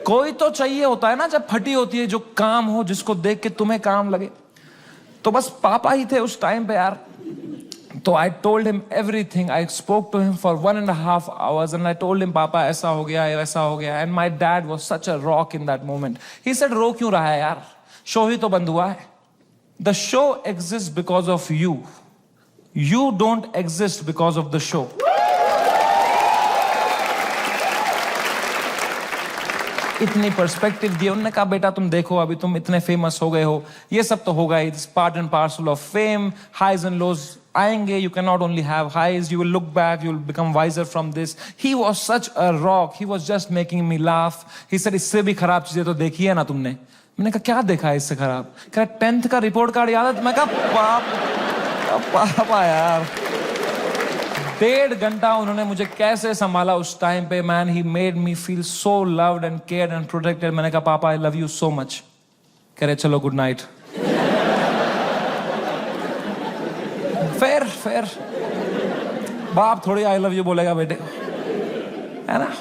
कोई तो चाहिए होता है ना जब फटी होती है, जो काम हो, जिसको देख के तुम्हें काम लगे। तो बस पापा ही थे उस टाइम पे यार। तो I told him everything. I spoke to him for 1.5 hours and I told him पापा ऐसा हो गया, वैसा हो गया। And my dad was such a rock in that moment. He said रो क्यों रहा है यार, शो ही तो बंद हुआ है. The show exist because of you. You don't exist because of the show. इतनी पर्सपेक्टिव दी. उन्होंने कहा बेटा तुम देखो अभी तुम इतने फेमस हो गए हो, ये सब तो होगा, it's part and parcel of fame. Highs and lows आएंगे. You can not only have highs, you will look back, you will become wiser from this. He was such a rock, he was just making me laugh. He said इससे भी खराब चीजें तो देखी है ना तुमने. मैंने कहा क्या देखा है इससे खराब? कह 10th का रिपोर्ट कार्ड याद है? मैं कहा पापा यार. 1.5 घंटा उन्होंने मुझे कैसे संभाला उस टाइम पे. Man, he made me feel so loved and cared and protected. मैंने कहा papa I love you so much. कह रहे चलो गुड नाइट. फेयर बाप थोड़ी आई लव यू बोलेगा बेटे, है ना.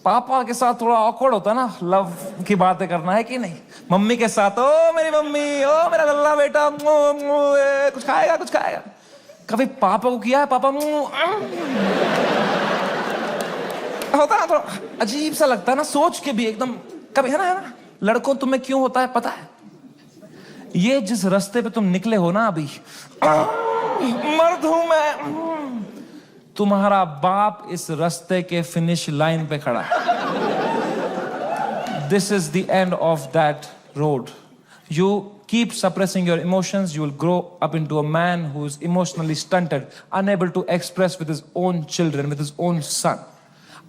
पापा के साथ थोड़ा ऑकवर्ड होता है ना लव की बातें करना, है कि नहीं. मम्मी के साथ ओ मेरी मम्मी, ओ मेरा लल्ला बेटा, कुछ खाएगा कुछ खाएगा. कभी पापा को किया है? पापा होता ना, थोड़ा अजीब सा लगता है ना सोच के भी एकदम. कभी है ना लड़कों तुम्हें क्यों होता है पता है? ये जिस रास्ते पे तुम निकले हो ना अभी, मर्द हूं मैं, तुम्हारा बाप इस रास्ते के फिनिश लाइन पे खड़ा है. This is the end of that road. You keep suppressing your emotions, you will grow up into a man who is emotionally stunted, unable to express with his own children, with his own son.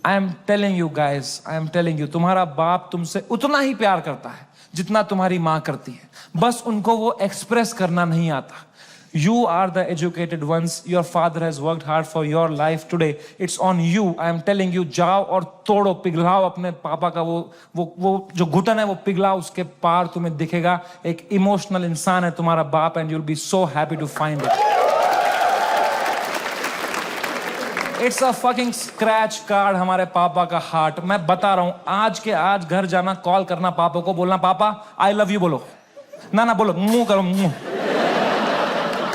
I am telling you guys, I am telling you, तुम्हारा बाप तुमसे उतना ही प्यार करता है जितना तुम्हारी माँ करती है. बस उनको वो एक्सप्रेस करना नहीं आता. You are the educated ones. Your father has worked hard for your life today. It's on you. I am telling you, जाओ और तोड़ो, पिघलाओ अपने पापा का वो जो घुटन है वो पिघलाओ. उसके पार तुम्हें दिखेगा एक इमोशनल इंसान है तुम्हारा बाप, and you'll be so happy to find it. It's a fucking scratch card हमारे पापा का हार्ट. मैं बता रहा हूं, आज के आज घर जाना, कॉल करना पापा को, बोलना पापा आई लव यू बोलो. ना बोलो, मुंह करो, मुंह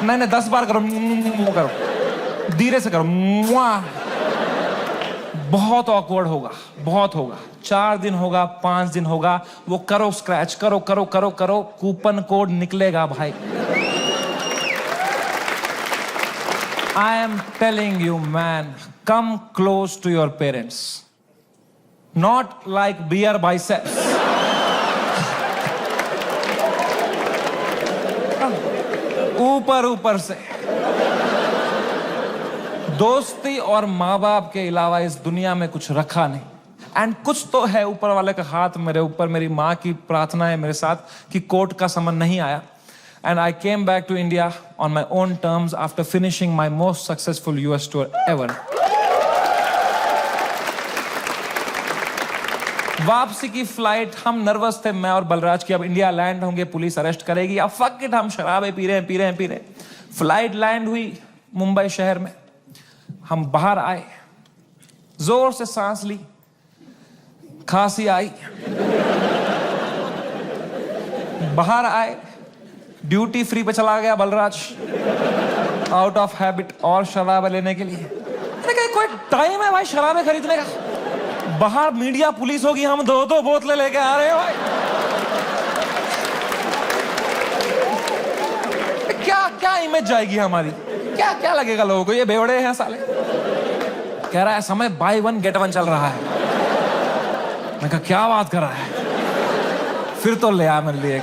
नहीं 10 बार करो, मुंह करो, धीरे से करो. बहुत ऑकवर्ड होगा, बहुत होगा. 4 दिन होगा, 5 दिन होगा, वो करो स्क्रैच, करो करो करो करो, कूपन कोड निकलेगा भाई. I am telling you man, come close to your parents, not like beer biceps. ऊपर से. दोस्ती और माँ बाप के अलावा इस दुनिया में कुछ रखा नहीं. एंड कुछ तो है ऊपर वाले का हाथ मेरे ऊपर. मेरी माँ की प्रार्थना है मेरे साथ कि कोर्ट का समन नहीं आया. And I came back to India on my own terms after finishing my most successful US tour ever. वापसी की फ्लाइट, हम नर्वस थे मैं और बलराज की, अब इंडिया लैंड होंगे, पुलिस अरेस्ट करेगी, अब फक इट, हम शराबें पी रहे हैं. फ्लाइट लैंड हुई मुंबई शहर में. हम बाहर आए, जोर से सांस ली, खांसी आई. बाहर आए, ड्यूटी फ्री पे चला गया बलराज, आउट ऑफ हैबिट, और शराबें लेने के लिए. मैंने कहा कोई टाइम है भाई शराबें खरीदने का? बाहर मीडिया पुलिस होगी, हम 2 बोतलें लेके आ रहे हैं भाई. क्या इमेज जाएगी हमारी? क्या लगेगा लोगों को, ये बेवड़े हैं साले. कह रहा है समय बाय 1 गेट 1 चल रहा है. मैं कहा क्या बात कर रहा है? फिर तो ले आ मेरे लिए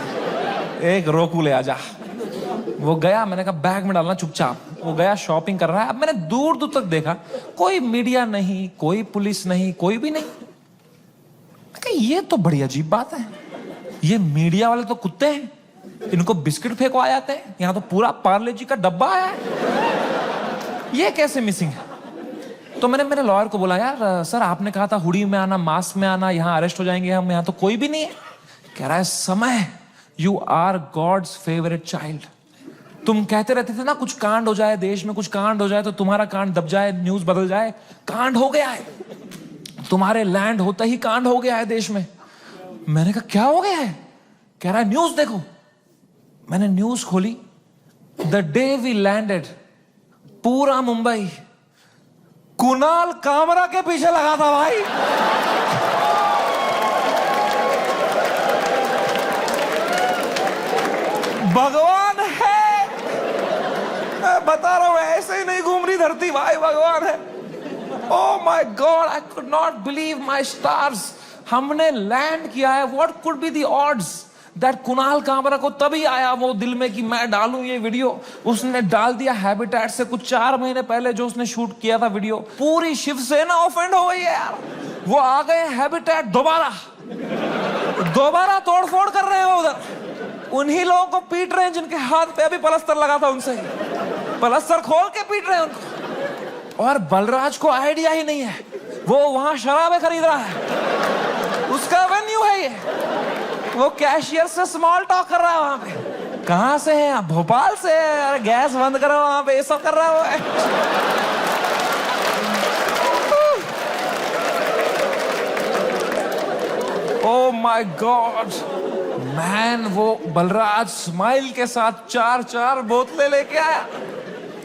एक रोकू ले आ जा. वो गया, मैंने कहा बैग में डालना चुपचाप. वो गया, शॉपिंग कर रहा है. अब मैंने दूर तक देखा, कोई मीडिया नहीं, कोई पुलिस नहीं, कोई भी नहीं. मैं कहा ये तो बड़ी अजीब बात है. ये मीडिया वाले तो कुत्ते हैं, इनको बिस्किट फेंको आ जाते हैं. यहाँ तो पूरा पार्ले जी का डब्बा आया है, ये कैसे मिसिंग है? तो मैंने मेरे लॉयर को बोला यार सर आपने कहा था हुडी में आना, मास्क में आना, यहाँ अरेस्ट हो जाएंगे हम, यहाँ तो कोई भी नहीं है. कह रहा है Samay, you are God's favourite child. तुम कहते रहते थे ना कुछ कांड हो जाए देश में, कुछ कांड हो जाए तो तुम्हारा कांड दब जाए, न्यूज बदल जाए. कांड हो गया है, तुम्हारे लैंड होता ही कांड हो गया है देश में. मैंने कहा क्या हो गया है? कह रहा है न्यूज देखो. मैंने न्यूज खोली. द डे वी लैंडेड, पूरा मुंबई कुणाल कामरा के पीछे लगा था भाई. भगवान है, मैं बता रहा हूं ऐसे ही नहीं घूम रही धरती भाई, भगवान है। Oh my God, I could not believe my stars. हमने लैंड किया है। What could be the odds that Kunal Kamra को तभी आया वो दिल में कि मैं डालूं ये वीडियो। उसने डाल दिया हैबिटेट से कुछ 4 महीने पहले जो उसने शूट किया था वीडियो। पूरी शिवसेना ऑफेंड हो गई है यार। वो आ गए हैबिटेट दोबारा तोड़फोड़ कर रहे हो उधर। उन्हीं लोगों को पीट रहे हैं जिनके हाथ पे अभी पलस्तर लगा था, उनसे पलस्तर खोल के पीट रहे हैं उनको। और बलराज को आइडिया ही नहीं है, वो वहां शराबें खरीद रहा है, उसका वेन्यू है ये। वो कैशियर से स्मॉल टॉक कर रहा है वहां पे। कहां से है आप? भोपाल से है। अरे गैस बंद करो वहां पे, ये सब कर रहा है। ओ माय गॉड मैन, वो बलराज स्माइल के साथ 4 बोतलें लेके आया।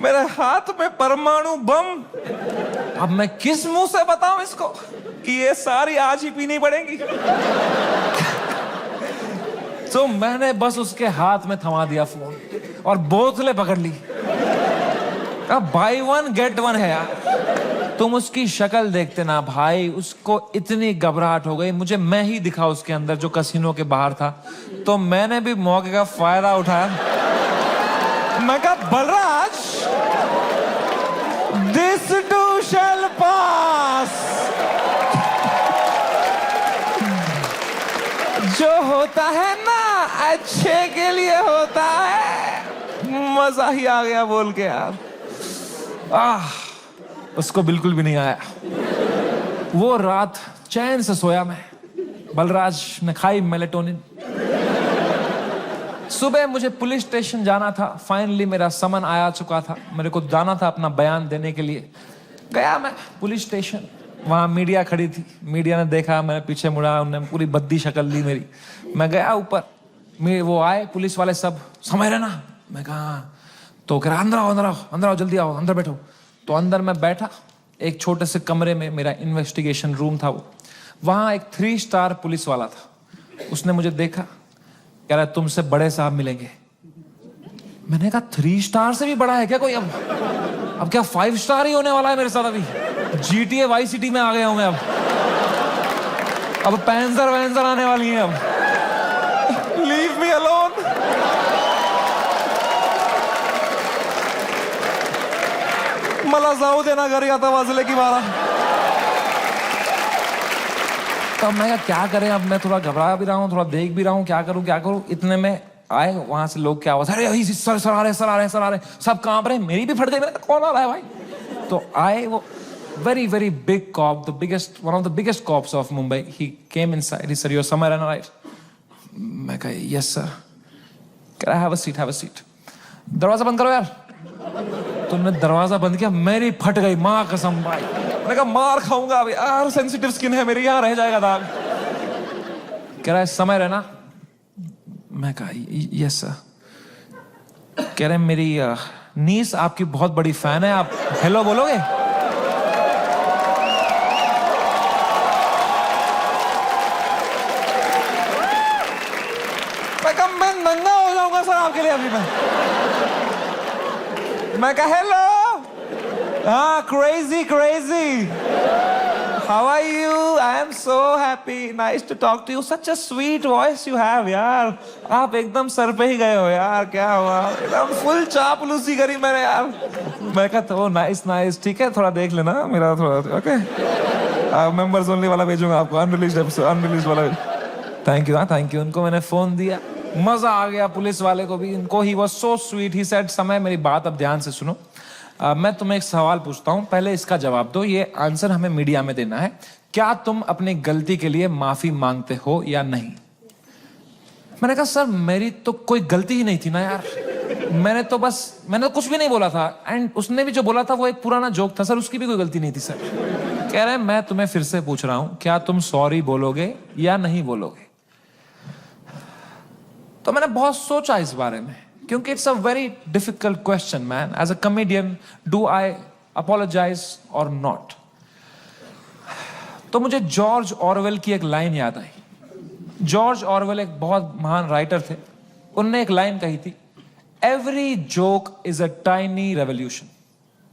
मेरे हाथ में परमाणु बम। अब मैं किस मुंह से बताऊं इसको कि ये सारी आज ही पीनी पड़ेगी। तो मैंने बस उसके हाथ में थमा दिया फोन और बोतलें पकड़ ली। अब बाय 1 गेट 1 है यार। तुम उसकी शक्ल देखते ना भाई, उसको इतनी घबराहट हो गई। मुझे मैं ही दिखा उसके अंदर जो कैसीनो के बाहर था। तो मैंने भी मौके का फायदा उठाया। मैं कहा बलराज, दिस टू शैल पास। जो होता है ना अच्छे के लिए होता है। मजा ही आ गया बोल के यार। उसको बिल्कुल भी नहीं आया। वो रात चैन से सोया मैं। बलराज ने खाई मेलेटोनिन। सुबह मुझे पुलिस स्टेशन जाना था। फाइनली मेरा समन आया चुका था। मेरे को जाना था अपना बयान देने के लिए। गया मैं पुलिस स्टेशन। वहां मीडिया खड़ी थी। मीडिया ने देखा, मैंने पीछे मुड़ा, उन्होंने पूरी बद्दी शक्ल ली मेरी। मैं गया ऊपर, वो आए पुलिस वाले सब, समझ रहे ना? मैं कहा तो कह रहा अंदर आओ जल्दी आओ, अंदर बैठो। तो अंदर मैं बैठा एक छोटे से कमरे में। मेरा इन्वेस्टिगेशन रूम था वो। वहां एक 3 स्टार पुलिस वाला था। उसने मुझे देखा, कह रहा तुमसे बड़े साहब मिलेंगे। मैंने कहा 3 स्टार से भी बड़ा है क्या कोई? अब क्या 5 स्टार ही होने वाला है मेरे साथ? अभी GTA वाई सिटी में आ गया हूं मैं। अब पैंजर आने वाली है। अब लीव मी अलोन। मला जाऊ देना घरी, आता वाजले की 12। तब मैं क्या करें? अब मैं थोड़ा घबरा भी रहा हूँ, थोड़ा देख भी रहा हूँ, क्या करूँ। इतने में आए वहां से लोग, क्या आवाज, अरे सर आ रहे, सब कांप रहे। मेरी भी फट गई। कौन आ रहा है भाई? तो आए वो very big cop, one of the biggest cops of Mumbai. He came inside. He said, "You're somewhere right?" मैं कहा, "Yes sir." कह रहा, have a seat. दरवाजा बंद करो यार। तुमने दरवाजा बंद किया, मेरी फट गई माँ कसम भाई। मैंने कहा मार खाऊंगा अभी यार, सेंसिटिव स्किन है मेरी, यहाँ रह जाएगा दाग। कह रहा है समय रहना। मैं कहा यस सर। कह रहे मेरी नीस आपकी बहुत बड़ी फैन है, आप हेलो बोलोगे? मैं नंगा हो जाऊंगा सर आपके लिए अभी। मैं कहा हेलो। हाँ, crazy. How are you? I am so happy. Nice to talk to you. Such a sweet voice you have यार। आप एकदम सर पे ही गए हो यार। क्या हुआ? एकदम फुल चापलूसी करी मैंने यार। मैं कहा तो नाइस। ठीक है, थोड़ा देख लेना मेरा थोड़ा। ओके, मेंबर्स ओनली वाला भेजूंगा आपको, अनरिलीज्ड वाला। Thank you. उनको मैंने फोन दिया। मजा आ गया पुलिस वाले को भी। इनको he was so sweet. He said समय मेरी बात अब ध्यान से सुनो। मैं तुम्हें एक सवाल पूछता हूं, पहले इसका जवाब दो। ये आंसर हमें मीडिया में देना है। क्या तुम अपनी गलती के लिए माफी मांगते हो या नहीं? मैंने कहा सर मेरी तो कोई गलती ही नहीं थी ना यार। मैंने तो कुछ भी नहीं बोला था। एंड उसने भी जो बोला था वो एक पुराना जोक था सर, उसकी भी कोई गलती नहीं थी सर। कह रहे हैं मैं तुम्हें फिर से पूछ रहा हूं, क्या तुम सॉरी बोलोगे या नहीं बोलोगे? तो मैंने बहुत सोचा इस बारे में, क्योंकि it's a very difficult question man. As a comedian, do I apologise और नॉट? तो मुझे जॉर्ज ऑरवेल की एक लाइन याद आई। जॉर्ज ऑरवेल एक बहुत महान राइटर थे। उनने एक लाइन कही थी, Every joke is a tiny revolution,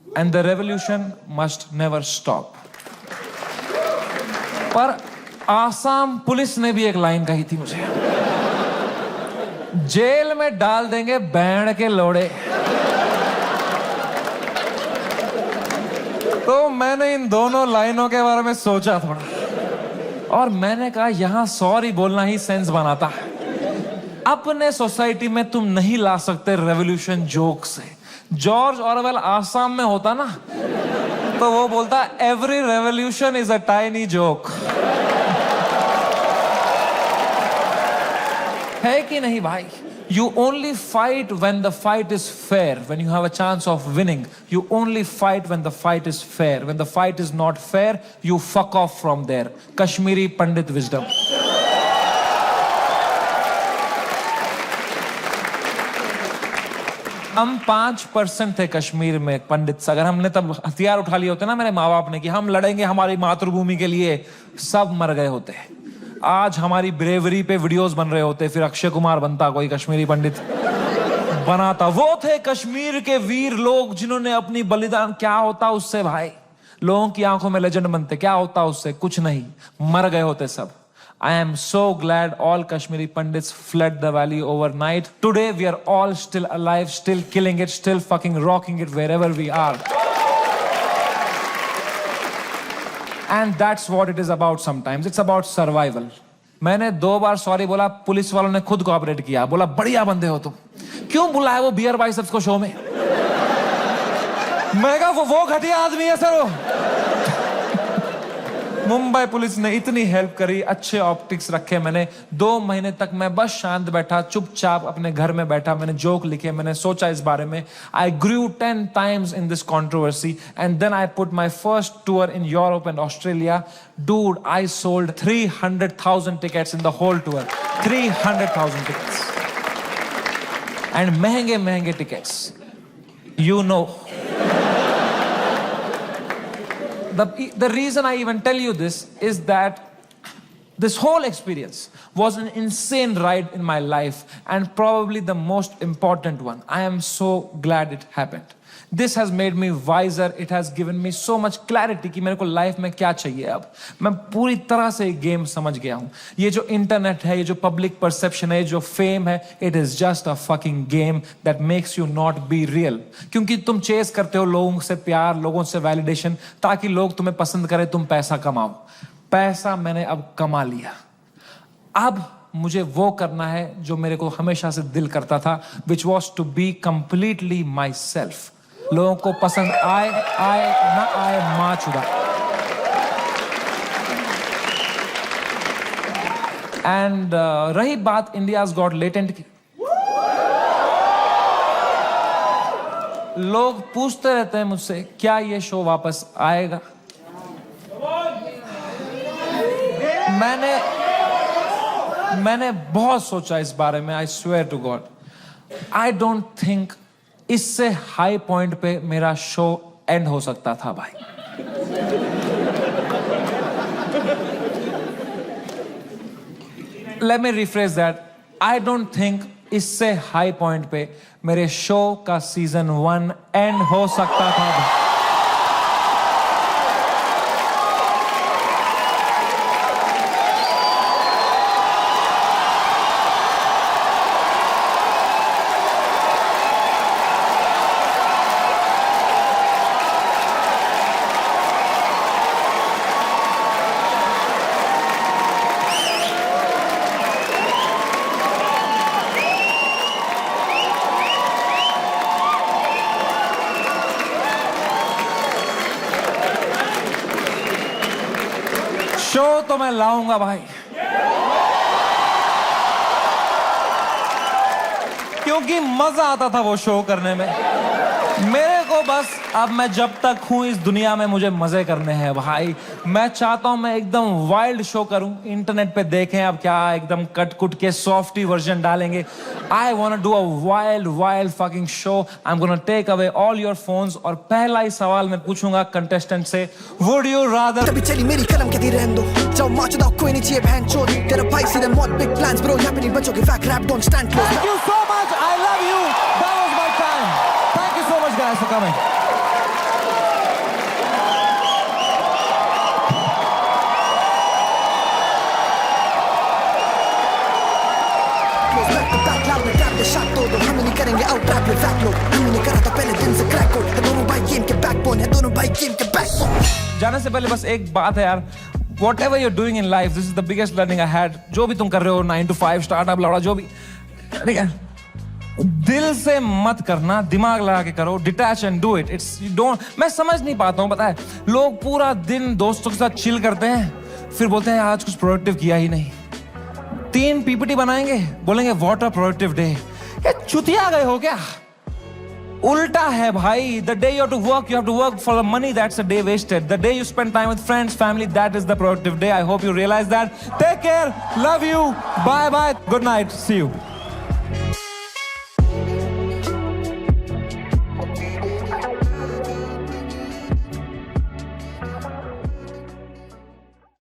and the revolution must never stop. पर आसाम पुलिस ने भी एक लाइन कही थी मुझे, जेल में डाल देंगे बैंड के लोड़े। तो मैंने इन दोनों लाइनों के बारे में सोचा थोड़ा, और मैंने कहा यहां सॉरी बोलना ही सेंस बनाता है। अपने सोसाइटी में तुम नहीं ला सकते रेवोल्यूशन जोक से। जॉर्ज ऑरवेल आसाम में होता ना, तो वो बोलता every revolution is a tiny joke. है कि नहीं भाई? You only fight when the fight is fair, when you have a chance of winning. You only fight when the fight is fair. When the fight is not fair, you fuck off from there. Kashmiri Pandit wisdom. हम 5% थे कश्मीर में पंडित। अगर हमने तब हथियार उठा लिए होते ना मेरे माँ बाप ने कि हम लड़ेंगे हमारी मातृभूमि के लिए, सब मर गए होते। आज हमारी ब्रेवरी पे वीडियोस बन रहे होते, फिर अक्षय कुमार बनता, कोई कश्मीरी पंडित बनाता। वो थे कश्मीर के वीर लोग जिन्होंने अपनी बलिदान। क्या होता उससे भाई? लोगों की आंखों में लेजेंड बनते। क्या होता उससे? कुछ नहीं, मर गए होते सब। I am so glad all Kashmiri Pandits fled the valley overnight. Today we are all still alive, still killing it, still fucking rocking it wherever we are. And that's what it is about sometimes. It's about survival. मैंने 2 बार sorry बोला, police वालों ने खुद cooperate किया, बोला बढ़िया बंदे हो तुम। क्यों बुलाया वो बियर बाइसेप्स को शो में? मैं कहा वो घटिया आदमी है सर। मुंबई पुलिस ने इतनी हेल्प करी, अच्छे ऑप्टिक्स रखे मैंने। 2 महीने तक मैं बस शांत बैठा, चुपचाप अपने घर में बैठा। मैंने जोक लिखे, मैंने सोचा इस बारे में। आई grew 10 times in this controversy and then I put my first tour in Europe and Australia. Dude, I sold 300,000 tickets in the whole tour. 300,000 tickets. And महंगे tickets. You know. The reason I even tell you this is that this whole experience was an insane ride in my life and probably the most important one. I am so glad it happened. This has made me wiser. It has given me so much clarity कि मेरे को life में क्या चाहिए। अब मैं पूरी तरह से गेम समझ गया हूँ। ये जो इंटरनेट है, ये जो पब्लिक परसेप्शन है, जो फेम है, it is just a fucking game that makes you not be real. क्योंकि तुम चेस करते हो लोगों से प्यार, लोगों से वैलिडेशन, ताकि लोग तुम्हें पसंद करें, तुम पैसा कमाओ। पैसा मैंने अब कमा लिया। अब मुझे वो करना है जो मेरे को हमेशा से दिल करता था, which was to be completely myself. लोगों को पसंद आए ना आए, मां चुदा। एंड रही बात इंडियाज गॉट लेटेंट की, लोग पूछते रहते हैं मुझसे क्या ये शो वापस आएगा। मैंने बहुत सोचा इस बारे में। I swear to God, I don't think इससे हाई पॉइंट पे मेरा शो एंड हो सकता था भाई। Let me rephrase that. I don't think इससे हाई पॉइंट पे मेरे शो का सीजन 1 एंड हो सकता था भाई। शो तो मैं लाऊंगा भाई, क्योंकि मजा आता था वो शो करने में। मेरे को बस अब मैं जब तक हूं इस दुनिया में मुझे मजे करने हैं भाई। मैं चाहता हूं मैं एकदम वाइल्ड शो करूं। इंटरनेट पे देखें अब क्या एकदम कट कुट के सॉफ्टी वर्जन डालेंगे। I want to do a wild fucking show. I am gonna take away all your phones और पहला ही सवाल मैं पूछूंगा कंटेस्टेंट से, वुड यू रादर। तभी चली मेरी कलम के दी रहने दो, जाओ माचो दा कोई नहीं चाहिए बहन चोद। तेरा भाई सीधे मौत बिग प्लान्स ब्रो, यहाँ पे नहीं बचोगे, fact rap don't stand close. Thank you so much, I love you. coming. Back to back loud में trap दे shot तोड़ दो हम नहीं करेंगे out rap में fat लोग हम नहीं करा था पहले दिन से crack code है दोनों भाई गेम के backbone है दोनों भाई गेम के backbone जाने से पहले बस एक बात है यार, whatever you're doing in life, this is the biggest learning I had. जो भी तुम कर रहे हो 9 to 5 स्टार्टअप लौड़ा जो भी, ठीक है, दिल से मत करना, दिमाग लगा के करो, detach and do it. It's don't, मैं समझ नहीं पाता हूँ, पता है लोग पूरा दिन दोस्तों के साथ चिल करते हैं, फिर बोलते हैं आज कुछ प्रोडक्टिव किया ही नहीं. 3 PPT बनाएंगे, बोलेंगे व्हाट अ प्रोडक्टिव डे. ये चुतिया गए हो क्या? उल्टा है भाई. The day you have to work for the money, that's a day wasted. The day you spend time with friends, family, that is the productive day. I hope you realise that. Take care, love you, bye bye, good night, see you.